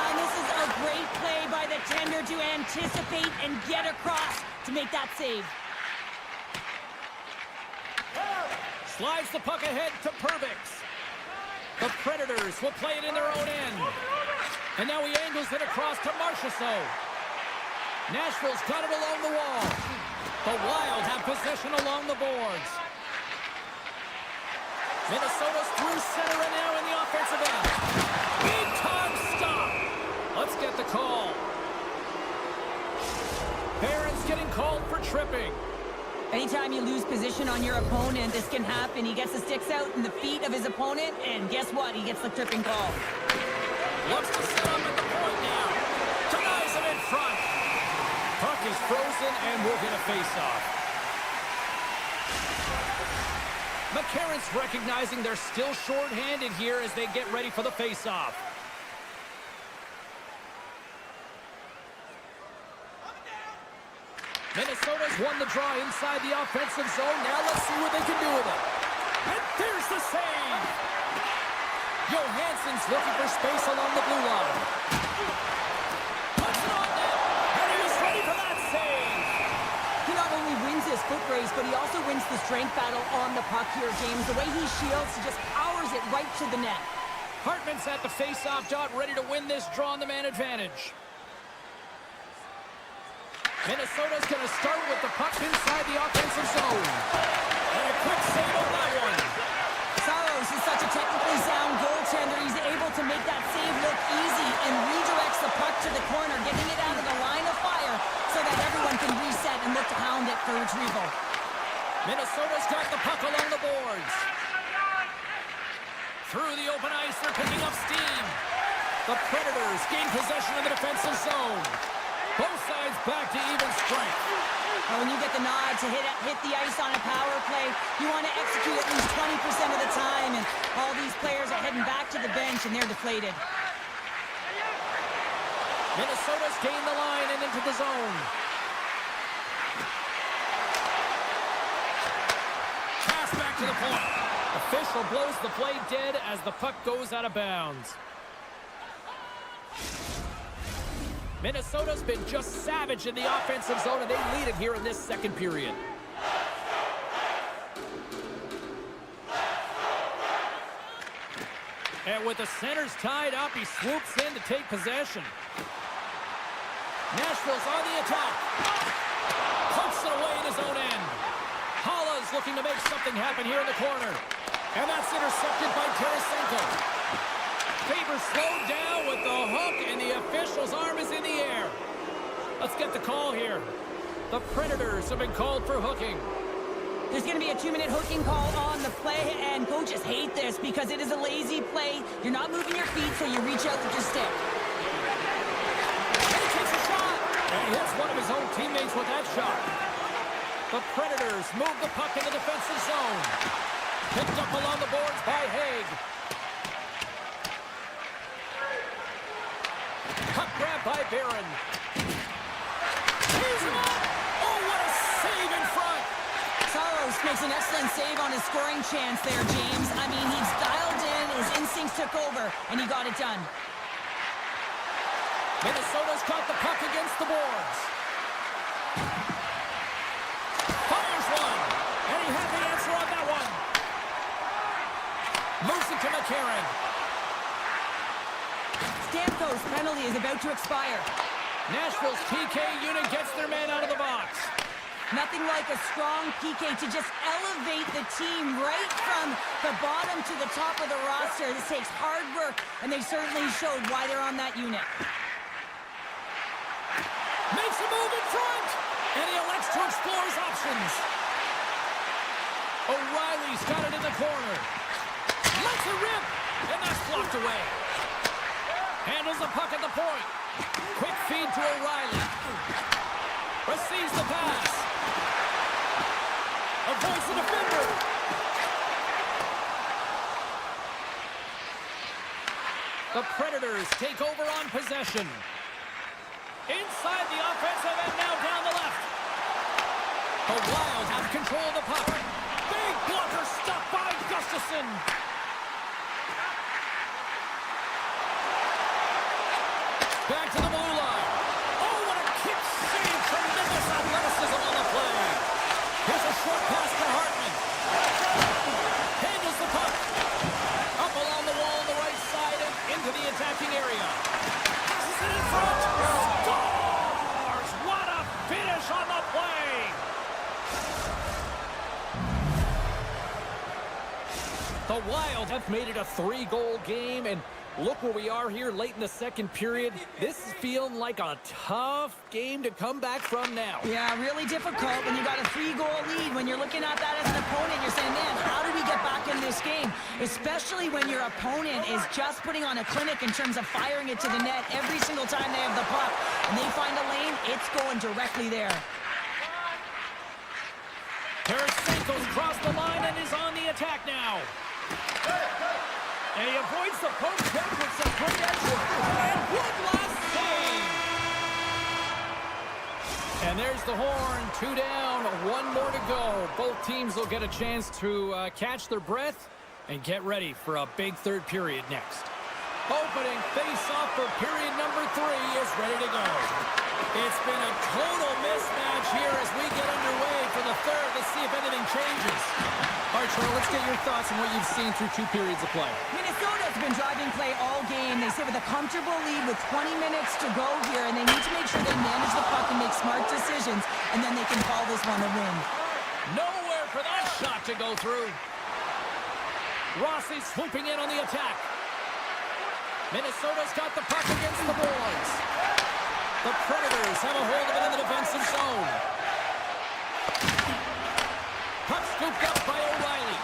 And this is a great play by the tender to anticipate and get across to make that save. Slides the puck ahead to Perbix. The Predators will play it in their own end. And now he angles it across to Marchessault. Nashville's got it along the wall. The Wild have possession along the boards. Minnesota's through center and now in the offensive end. Big time stop. Let's get the call. Barron's getting called for tripping. Anytime you lose position on your opponent, this can happen. He gets the sticks out in the feet of his opponent, and guess what? He gets the tripping call. Looks to set up at the point now. Denies him in front. Puck is frozen, and we'll get a face-off. McCarron's recognizing they're still short-handed here as they get ready for the face-off. Minnesota's won the draw inside the offensive zone. Now let's see what they can do with it. And there's the save. Johansson's looking for space along the blue line. Puts it on net, and he was ready for that save. He not only wins his foot race, but he also wins the strength battle on the puck here, James. The way he shields, he just powers it right to the net. Hartman's at the face-off dot, ready to win this draw on the man advantage. Minnesota's going to start with the puck inside the offensive zone. And a quick save on that one. Saros is such a technically sound goaltender. He's able to make that save look easy and redirects the puck to the corner, getting it out of the line of fire so that everyone can reset and look to hound it for retrieval. Minnesota's got the puck along the boards. Through the open ice, they're picking up steam. The Predators gain possession of the defensive zone. Both sides back to even strength. Well, when you get the nod to hit the ice on a power play, you want to execute at least 20% of the time, and all these players are heading back to the bench, and they're deflated. Minnesota's gained the line and into the zone. Pass back to the point. Official blows the play dead as the puck goes out of bounds. Minnesota's been just savage in the offensive zone, and they lead it here in this second period. And with the centers tied up, he swoops in to take possession. Nashville's on the attack. Pumps it away in his own end. Holla's looking to make something happen here in the corner. And that's intercepted by Tarasenko. Faber slowed down with the hook, and the official's arm is in the air. Let's get the call here. The Predators have been called for hooking. There's going to be a 2-minute hooking call on the play, and coaches hate this because it is a lazy play. You're not moving your feet, so you reach out with your stick. And he takes a shot. And he hits one of his own teammates with that shot. The Predators move the puck in the defensive zone. Picked up along the boards by Haig. Puck grab by Barron. He's him up. Oh, what a save in front. Saros makes an excellent save on his scoring chance there, James. I mean, he's dialed in, his instincts took over, and he got it done. Minnesota's got the puck against the boards. Fires one. And he had the answer on that one. Moves it to McCarron. Stamkos' penalty is about to expire. Nashville's PK unit gets their man out of the box. Nothing like a strong PK to just elevate the team right from the bottom to the top of the roster. This takes hard work, and they certainly showed why they're on that unit. Makes a move in front, and he elects to explore his options. O'Reilly's got it in the corner. Lets it rip, and that's blocked away. Handles the puck at the point. Quick feed to O'Reilly. Receives the pass. Avoids the defender. The Predators take over on possession. Inside the offensive and now down the left. The Wild have control of the puck. Big blocker stopped by Gustafsson. Back to the blue line. Oh, what a kick save. Tremendous athleticism on the play. Here's a short pass to Hartman. Handles the puck. Up along the wall on the right side and into the attacking area. Passes it in front. Scores! What a finish on the play. The Wild have made it a 3-goal game, and look where we are here late in the second period. This is feeling like a tough game to come back from now. Yeah, really difficult when you got a 3-goal lead. When you're looking at that as an opponent, you're saying, man, how do we get back in this game? Especially when your opponent is just putting on a clinic in terms of firing it to the net every single time they have the puck. And they find a lane, it's going directly there. Tarasenko's crossed the line and is on the attack now. And he avoids the poke check with some great edge work. And good last save. And there's the horn. 2 down, 1 more to go. Both teams will get a chance to catch their breath and get ready for a big third period next. Opening face-off for period number 3 is ready to go. It's been a total mismatch here as we get underway for the third. Let's see if anything changes. All right, Charlie, let's get your thoughts on what you've seen through 2 periods of play. Minnesota's been driving play all game. They sit with a comfortable lead with 20 minutes to go here, and they need to make sure they manage the puck and make smart decisions, and then they can call this one a win. Nowhere for that shot to go through. Rossi swooping in on the attack. Minnesota's got the puck against the boards. The Predators have a hold of it in the defensive zone. Puck scooped up by O'Reilly.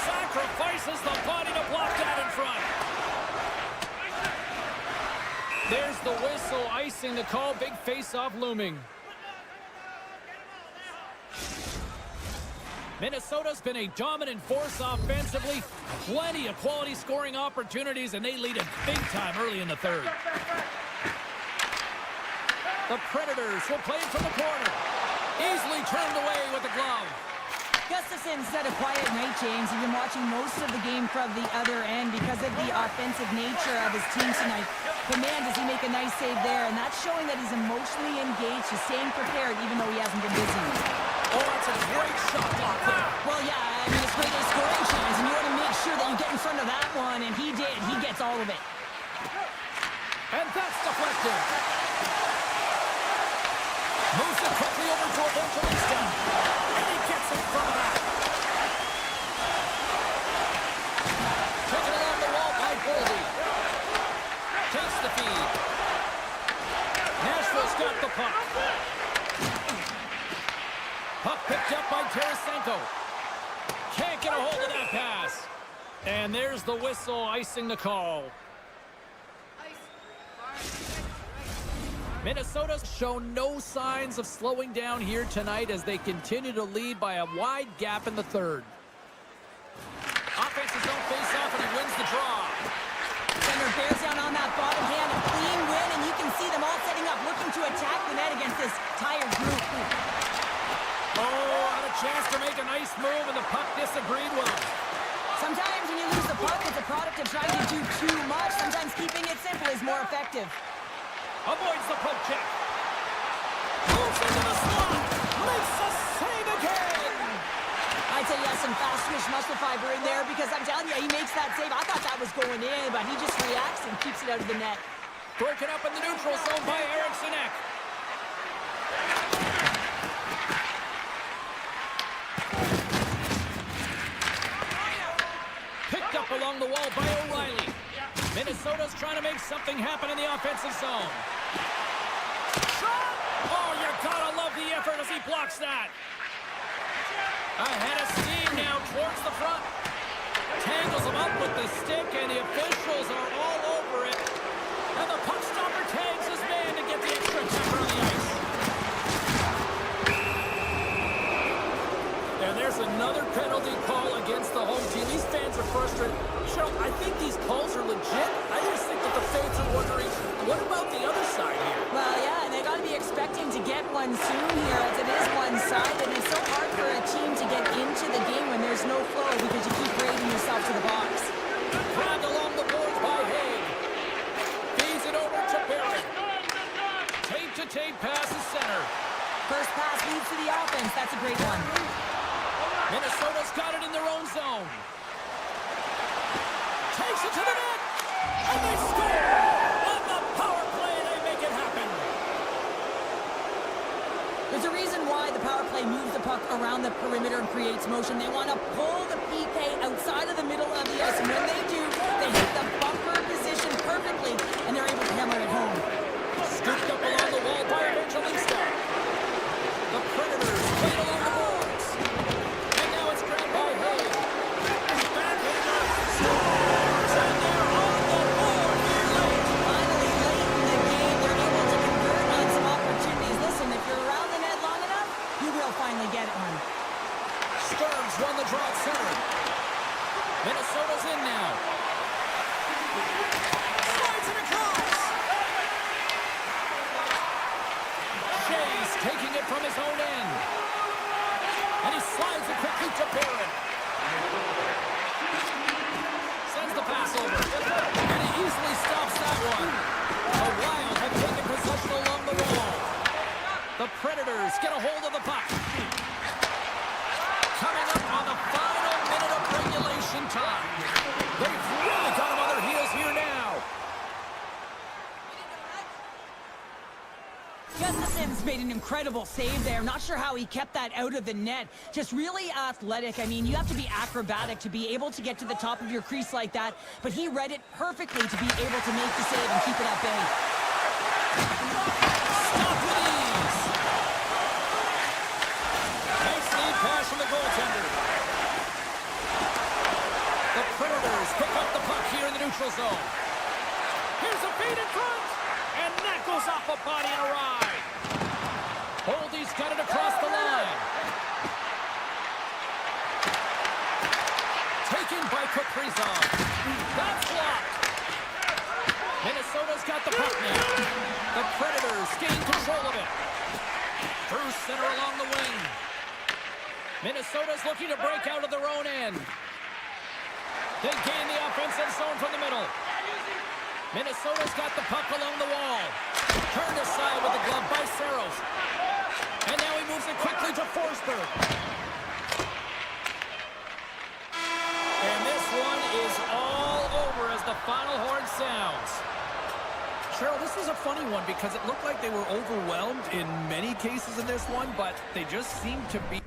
Sacrifices the body to block that in front. There's the whistle, icing the call. Big face-off looming. Minnesota's been a dominant force offensively. Plenty of quality scoring opportunities, and they lead it big time early in the third. The Predators will play it from the corner. Easily turned away with the glove. Gustafsson's had a quiet night, James. You've been watching most of the game from the other end because of the offensive nature of his team tonight. But man, does he make a nice save there, and that's showing that he's emotionally engaged. He's staying prepared even though he hasn't been busy. Oh, that's a great shot block there. Well, yeah, I mean, it's great a scoring chance, and you want to make sure that you get in front of that one, and he did. He gets all of it. And that's deflected. Moves it quickly over to Evangelista. And he gets in front of that. Taken along the wall by Goldie. Takes the feed. Nashville's got the puck. Puck picked up by Tarasenko. Can't get a hold of that pass. And there's the whistle, icing the call. Minnesota's shown no signs of slowing down here tonight as they continue to lead by a wide gap in the third. Offenses don't face off, and he wins the draw. Center bears down on that bottom hand, a clean win, and you can see them all setting up, looking to attack the net against this tired group. Oh, had a chance to make a nice move, and the puck disagreed with him. Sometimes when you lose the puck, it's a product of trying to do too much. Sometimes keeping it simple is more effective. Avoids the poke check. Moves into the slot. Makes a save again. I'd say he has some fast twitch muscle fiber in there because I'm telling you, he makes that save. I thought that was going in, but he just reacts and keeps it out of the net. Broken up in the neutral zone by Eriksson. Picked up along the wall by O'Reilly. Minnesota's trying to make something happen in the offensive zone. Shot! Oh, you gotta love the effort as he blocks that. Ahead of steam now towards the front. Tangles him up with the stick, and the officials are all over it. And the puck stopper tags his man to get the extra attacker on the ice. And there's one soon here, as it is one-sided. It's so hard for a team to get into the game when there's no flow because you keep braiding yourself to the box. Grabbed along the boards by Haig. Feeds it over to Barrett. Tape-to-tape pass is center. First pass leads to the offense. That's a great one. Minnesota's got it in their own zone. Takes it to the net. And they score! On the power play, they make it happen. There's a reason why the power play moves the puck around the perimeter and creates motion. They want to pull the PK outside of the middle of the ice, and when they do, they hit the bumper position perfectly, and they're able to hammer it home. Scooped up along the wall by Evangelista. The Predators played along the boards. And now it's grabbed by Haig. Backhander scores, and they're on the board here late. Finally, late in the game, they're able to convert on some opportunities. Listen, if you're around the net long enough, you will finally get it one. Stearns won the draw at center. Minnesota's in now. Slides it across. Shea's taking it from his own end. And he slides it quickly to Barrett. Sends the pass over. And he easily stops that one. The Wild have taken possession along the wall. The Predators get a hold of the puck. Coming up on the final minute of regulation time. They've really got him on their heels here now. Gustafson's made an incredible save there. Not sure how he kept that out of the net. Just really athletic. I mean, you have to be acrobatic to be able to get to the top of your crease like that, but he read it perfectly to be able to make the save and keep it at bay. Stop with ease. Nice lead pass from the goaltender. The Predators pick up the puck here in the neutral zone. Here's a feed in front. And that goes off a body and a ride. Holdy's got it across the line. Taken by Kaprizov. That's blocked. Minnesota's got the puck now. The Predators gain control of it. Through center along the wing. Minnesota's looking to break out of their own end. They gain the offensive zone from the middle. Minnesota's got the puck along the wall. Turned aside with the glove by Saros. And now he moves it quickly to Forsberg. And this one is all over as the final horn sounds. Cheryl, this was a funny one because it looked like they were overwhelmed in many cases in this one, but they just seemed to be...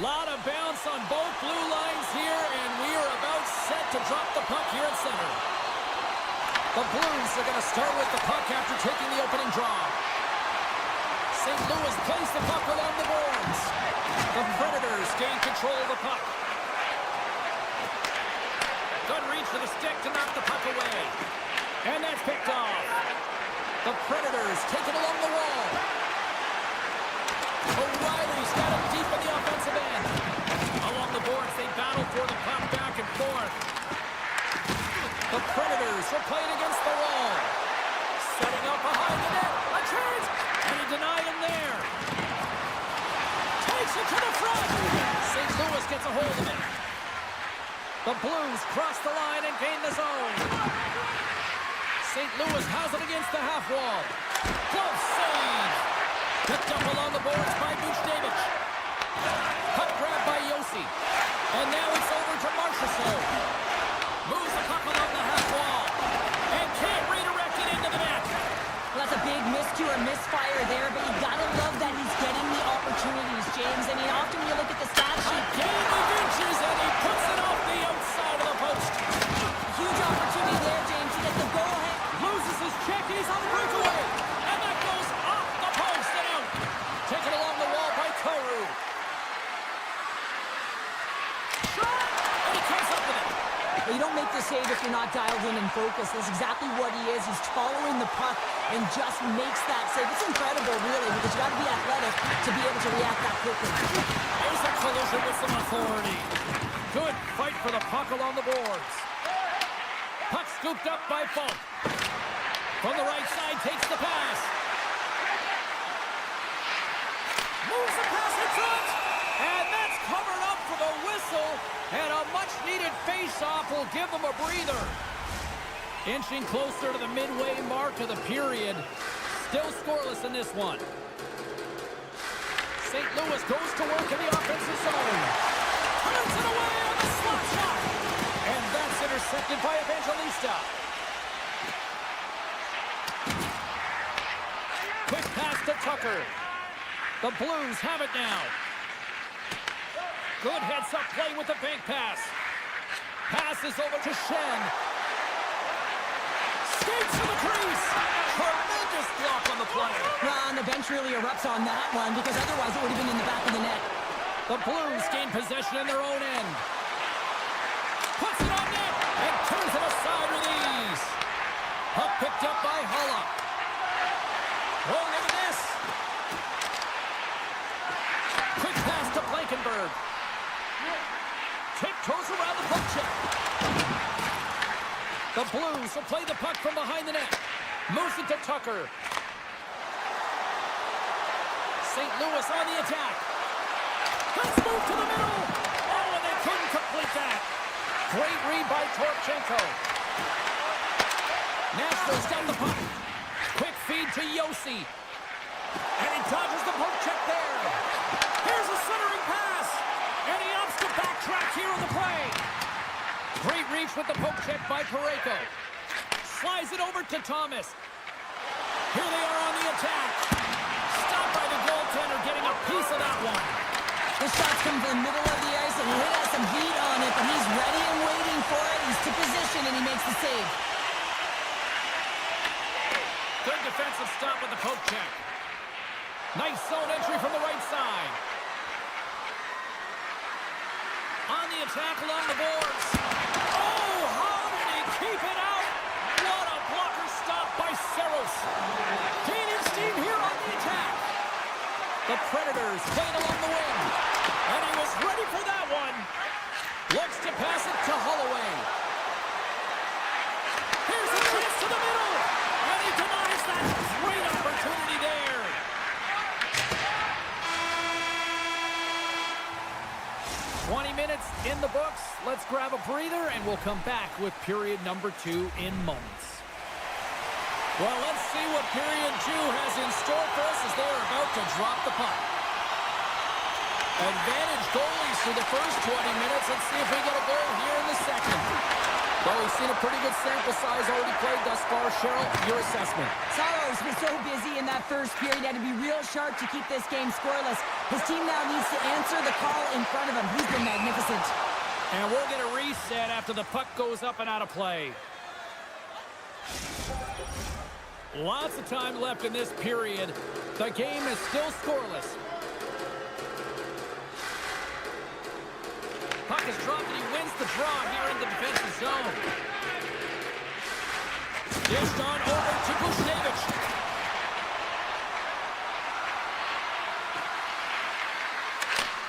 Lot of bounce on both blue lines here, and we are about set to drop the puck here at center. The Blues are going to start with the puck after taking the opening draw. St. Louis plays the puck along the boards. The Predators gain control of the puck. Good reach for the stick to knock the puck away. And that's picked off. The Predators take it along the wall. O'Reilly's got it deep in the offensive end. Along the boards, they battle for the puck back and forth. The Predators are playing against the wall. Setting up behind the net. A chance! And he denied him there. Takes it to the front. St. Louis gets a hold of it. The Blues cross the line and gain the zone. St. Louis has it against the half wall. Close save. Picked up along the boards by Buchnevich. Puck grab by Yossi. And now it's over to Marchessault. Moves the puck along the half wall. And can't redirect it into the net. Well, that's a big miscue or misfire there, but you gotta love that he's getting the opportunities, James. I mean, often you look at the stat sheet. Again he reaches and he puts it off the outside of the post. Huge opportunity there, James, to get the go-ahead. Loses his check, he's on the breakaway. And that goes off the post and out. Taken along the wall by Toru. Shot! And he comes up with it. You don't make the save if you're not dialed in and focused. That's exactly what he is. He's following the puck and just makes that save. It's incredible, really, because you got to be athletic to be able to react that quickly. There's a collision with some authority. Good fight for the puck along the boards. Puck scooped up by Funk. From the right side, takes the pass. Moves the pass in front. And that's covered up for the whistle. And a much-needed face-off will give them a breather. Inching closer to the midway mark of the period. Still scoreless in this one. St. Louis goes to work in the offensive zone. Turns it away on the slot shot. And that's intercepted by Evangelista. Quick pass to Tucker. The Blues have it now. Good heads-up play with the bank pass. Passes over to Shin. Skates to the crease. Tremendous block on the play. Well, and the bench really erupts on that one because otherwise it would have been in the back of the net. The Blues gain possession in their own end. Puts it on net and turns it aside with ease. Puck picked up by Hulla. Oh, look at this. Quick pass to Blankenberg. Tiptoes around the puck check. The Blues will play the puck from behind the net. Moves it to Tucker. St. Louis on the attack. Let's move to the middle. Oh, and they couldn't complete that. Great read by Torchenko. Nashville's got the puck. Quick feed to Yossi. And he dodges the poke check there. Here's a centering pass. And he opts to backtrack here on the play. Great reach with the poke check by Parayko. Slides it over to Thomas. Here they are on the attack. Stopped by the goaltender, getting a piece of that one. The shots come from the middle of the ice, and he has some heat on it, but he's ready and waiting for it. He's to position, and he makes the save. Good defensive stop with the poke check. Nice zone entry from the right side. On the attack along the boards. Oh, how did he keep it out? What a blocker stop by Saros. Gaining steam here on the attack. The Predators playing along the wing. And he was ready for that one. Looks to pass it to Holloway. Here's a chance to the middle. And he denies that. Great opportunity there. Minutes in the books. Let's grab a breather and we'll come back with period number 2 in moments. Well, let's see what period 2 has in store for us as they're about to drop the puck. Advantage goalies for the first 20 minutes. Let's see if we get a goal here in the second. Well, we've seen a pretty good sample size already played thus far. Cheryl, your assessment. Saros was so busy in that first period. He had to be real sharp to keep this game scoreless. His team now needs to answer the call in front of him. He's been magnificent. And we'll get a reset after the puck goes up and out of play. Lots of time left in this period. The game is still scoreless. Puck is dropped and he wins the draw here in the defensive zone. Dished on over to Bushnevich.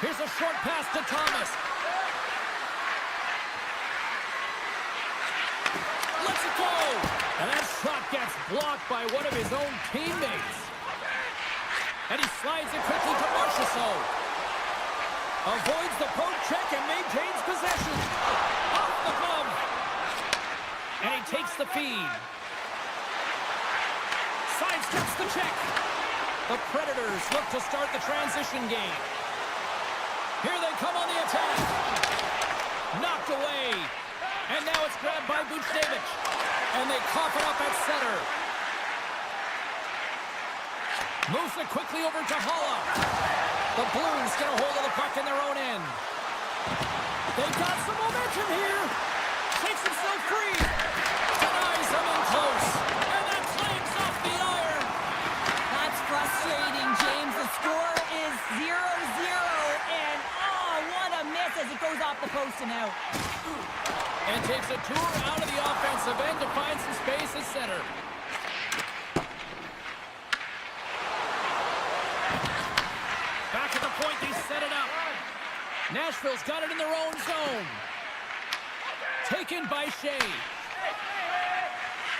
Here's a short pass to Thomas. Let's it go! And that shot gets blocked by one of his own teammates. And he slides it quickly to Marchessault. Avoids the poke check and maintains possession. Off the glove. And he takes the feed. Sidesteps the check. The Predators look to start the transition game. Here they come on the attack. Knocked away. And now it's grabbed by Bushnevich. And they cough it up at center. Moves it quickly over to Holla. The Blues get a hold of the puck in their own end. They've got some momentum here. Takes himself free. Denies him in close. And that clanks off the iron. That's frustrating, James. The score is 0-0. And, oh, what a miss as it goes off the post and out. And takes a tour out of the offensive end to find some space at center. Back at the point, they set it up. Nashville's got it in their own zone. Taken by Shea.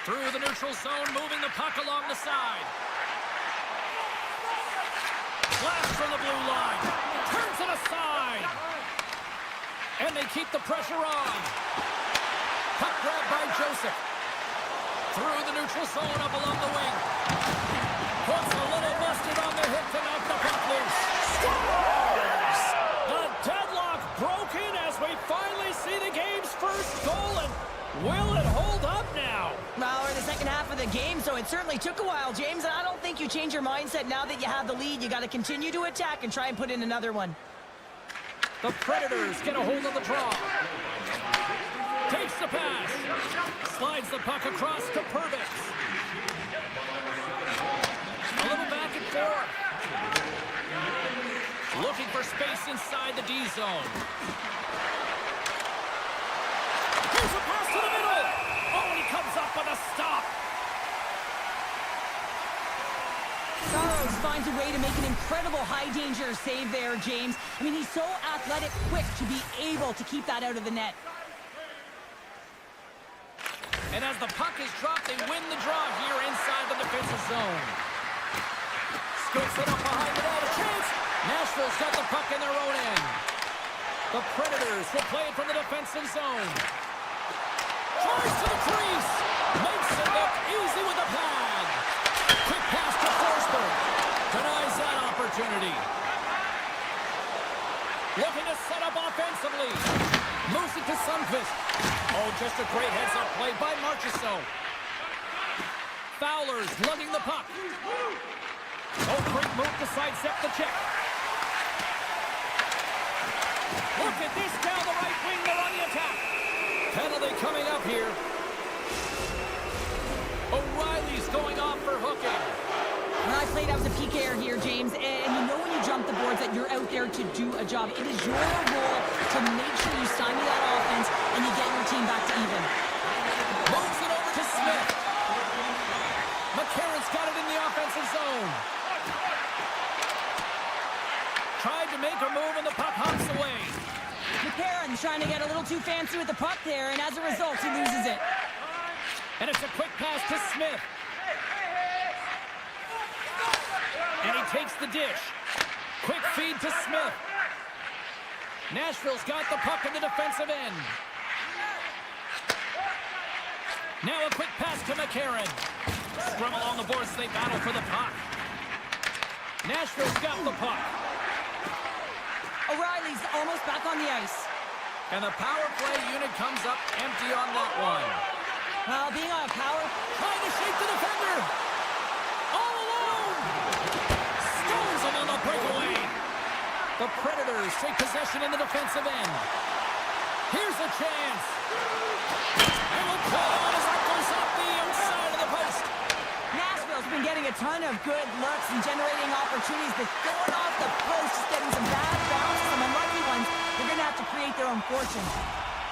Through the neutral zone, moving the puck along the side. Blast from the blue line. Turns it aside. And they keep the pressure on. Puck grab by Joseph. Through the neutral zone, up along the wing. Puts a little mustard on the hip to knock the puck loose. Scores! The deadlock broken as we finally see the game's first goal. And will it hold up now? Well, we're in the second half of the game, so it certainly took a while, James. And I don't think you change your mindset now that you have the lead. You got to continue to attack and try and put in another one. The Predators get a hold of the draw. Takes the pass. Slides the puck across to Purvis. A little back and forth. Looking for space inside the D zone. Here's a pass to the middle. Oh, and he comes up with a stop. Saros finds a way to make an incredible high-danger save there, James. I mean, he's so athletic, quick to be able to keep that out of the net. And as the puck is dropped, they win the draw here inside the defensive zone. Scoops it up behind the net. A chance. Nashville's got the puck in their own end. The Predators will play it from the defensive zone. Tries to the crease. Makes it look easy with the pad. Quick pass to Forsberg. Denies that opportunity. Looking to set up offensively. Moves it to Sundqvist. Oh, just a great heads-up play by Marchessault. Fowler's lugging the puck. Oh, great move to sidestep the check. Look at this down the right wing. They're on the attack. Penalty coming up here. O'Reilly's going off for hooking. When I played, I was a PKer here, James, and you know when you jump the boards that you're out there to do a job. It is your role to make sure you stymie that offense and you get your team back to even. Moves it over to Smith. McCarron's got it in the offensive zone. Tried to make a move and the puck hops away. McCarron's trying to get a little too fancy with the puck there, and as a result, he loses it. And it's a quick pass to Smith. And he takes the dish. Quick feed to Smith. Nashville's got the puck in the defensive end. Now a quick pass to McCarron. Scrum along the boards as they battle for the puck. Nashville's got the puck. O'Reilly's almost back on the ice. And the power play unit comes up empty on that one. Well, being on power, Trying to shake the defender. All alone. Stones him on the breakaway. The Predators take possession in the defensive end. Here's a chance. And we'll play on as that goes off the outside of the post. Nashville's been getting a ton of good looks and generating opportunities, but going off the post, just getting some bad bounces, some unlucky ones. They're going to have to create their own fortune.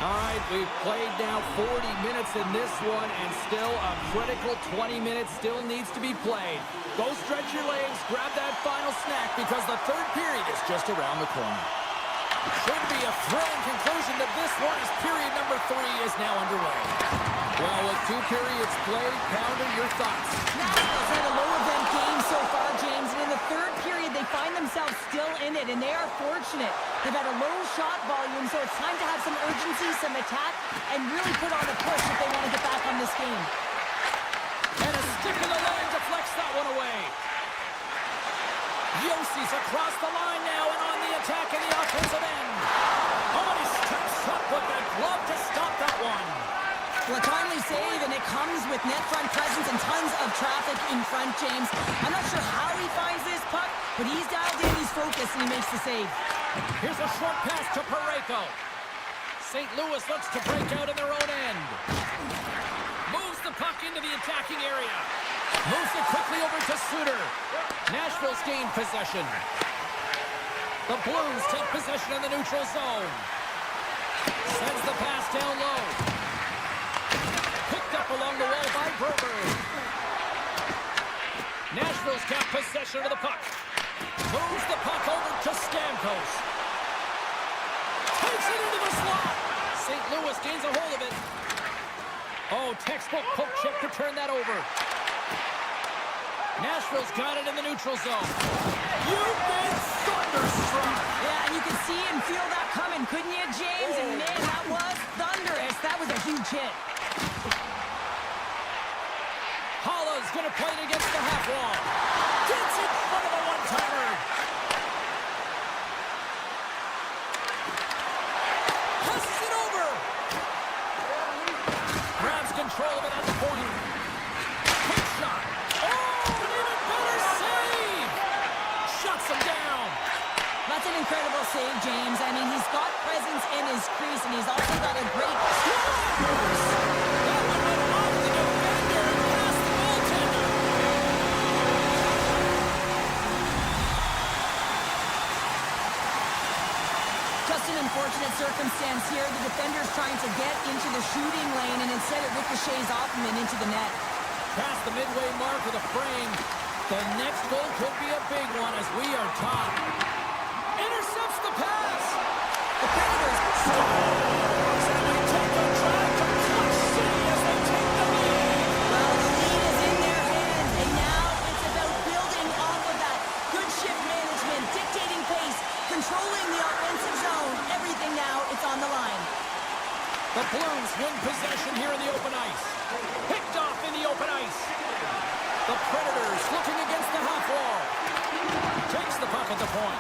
All right, we've played now 40 minutes in this one, and still a critical 20 minutes still needs to be played. Go stretch your legs, grab that final snack, because the third period is just around the corner. Should be a thrilling conclusion to this one as period number 3 is now underway. Well, with 2 periods played, Pounder, your thoughts? Nashville's had a low-event game so far, James, and in the third period, they find themselves still in it, and they are fortunate. They've had a low shot volume, so it's time to have some urgency, some attack, and really put on a push if they want to get back on this game. And a stick in the line deflects that one away. Yossi's across the line now and on the attack in the offensive end. Oh, and he steps up with that glove to stop that one. Well, a timely save, and it comes with net front presence and tons of traffic in front, James. I'm not sure how he finds this puck, but he's dialed in, he's focused, and he makes the save. Here's a short pass to Parayko. St. Louis looks to break out in their own end. Moves the puck into the attacking area. Moves it quickly over to Suter. Nashville's gained possession. The Blues take possession in the neutral zone. Sends the pass down low. Picked up along the wall by Berber. Nashville's got possession of the puck. Moves the puck over to Stamkos. Takes it into the slot. St. Louis gains a hold of it. Oh, textbook poke check to turn that over. Nashville's got it in the neutral zone. You've been thunderstruck. Yeah, and you can see and feel that coming, couldn't you, James? And man, that was thunderous. That was a huge hit. Holla's going to play it against the half wall. Gets in front of a one-timer. Passes it over. Grabs control of it at the point. Quick shot. Oh, an even better save. Shuts him down. That's an incredible save, James. I mean, he's got presence in his crease, and he's also got a great... Unfortunate circumstance here. The defender's trying to get into the shooting lane, and instead it ricochets off him and into the net. Past the midway mark of the frame. The next goal could be a big one as we are top. Intercepts the pass. The Predators scores, and they take the drive to Clutch City as they take the lead. Well, the lead is in their hands, and now it's about building off of that. Good shift management, dictating pace, controlling the offensive zone. Everything now, it's on the line. The Blues win possession here in the open ice. Picked off in the open ice. The Predators looking against the half wall. Takes the puck at the point.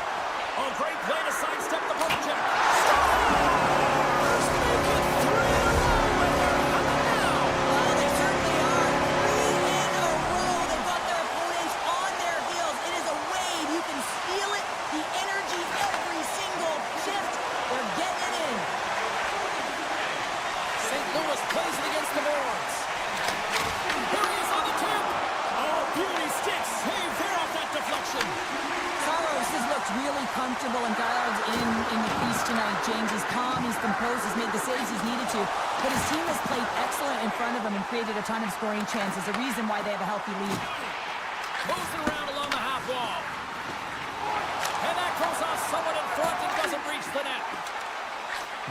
Oh, great play to sidestep the puck check. Scores! Make it 3 in a row, and they're coming now. Well, they certainly are. 3 in a row. They've got their opponents on their heels. It is a wave. You can feel it. The energy every single shift. They're getting it in. St. Louis plays it against the boards. Here he is on the tip. Oh, beauty sticks. Save there off that deflection. Saros has looked really comfortable and dialed in the crease tonight, James. He's calm, he's composed, he's made the saves he's needed to. But his team has played excellent in front of him and created a ton of scoring chances. A reason why they have a healthy lead. Moves it around along the half wall. And that goes off someone in front and doesn't reach the net.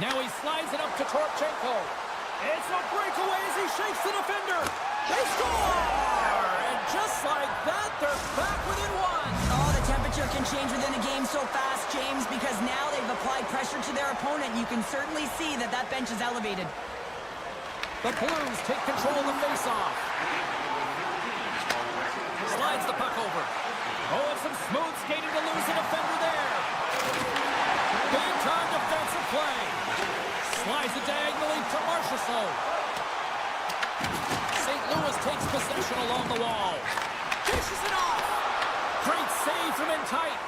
Now he slides it up to Torchenko. It's a breakaway as he shakes the defender. They score! And just like that, they're back within one. Oh, the temperature can change within a game so fast, James, because now they've applied pressure to their opponent. You can certainly see that that bench is elevated. The Blues take control of the faceoff. Slides the puck over. Oh, and some smooth skating to lose the defender there. Big time defensive play. Flies it diagonally to Marchessault. St. Louis takes possession along the wall. Dishes it off. Great save from in tight.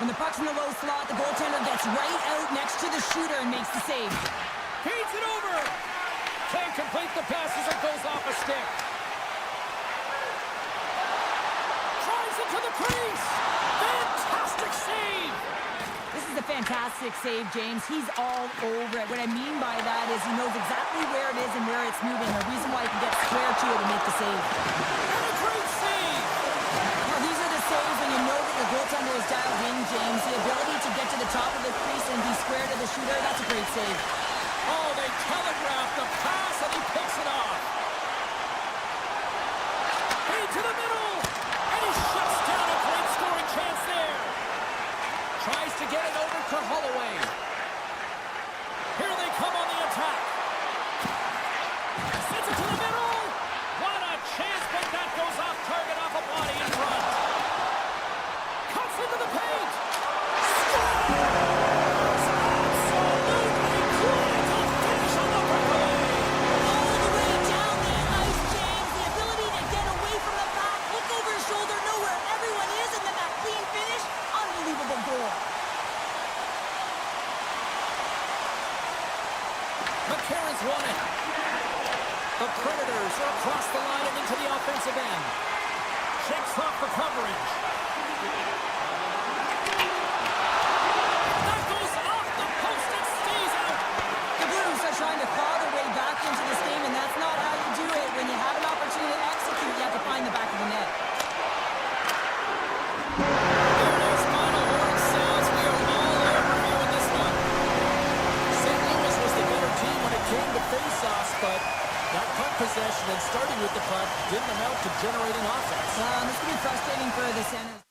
When the puck's in the low slot, the goaltender gets right out next to the shooter and makes the save. Feeds it over. Can't complete the pass as it goes off a stick. Drives it to the crease. Fantastic save. This is a fantastic save, James. He's all over it. What I mean by that is he knows exactly where it is and where it's moving. The reason why he can get square to it and make the save. And a great save. Now, these are the saves when you know that the goaltender is dialed in, James. The ability to get to the top of the crease and be square to the shooter, that's a great save. Oh, they telegraphed the pass and he picks it off. Into the middle. And he shuts down a great scoring chance there. Tries to get it over to Holloway. Here they come on the attack. Sends it to the middle. What a chance, but that goes off target off a body in front. Cuts into the paint. Scores! Absolutely critical finish on the breakaway. All the way down the ice, James. The ability to get away from the back, look over his shoulder, know where everyone is, and then that clean finish. Unbelievable goal. McCarron's won it. The Predators are across the line and into the offensive end. Shakes off the coverage. That goes off the post and stays out. The Blues are trying to claw their way back into this game, and that's not how you do it. When you have an opportunity to execute, you have to find the back of the net. There it is, final horn sounds. We are all over viewing this one. St. Louis was the better team when it came to face-offs, but that puck possession and starting with the puck didn't amount to generating offense. This could be frustrating for the Senators.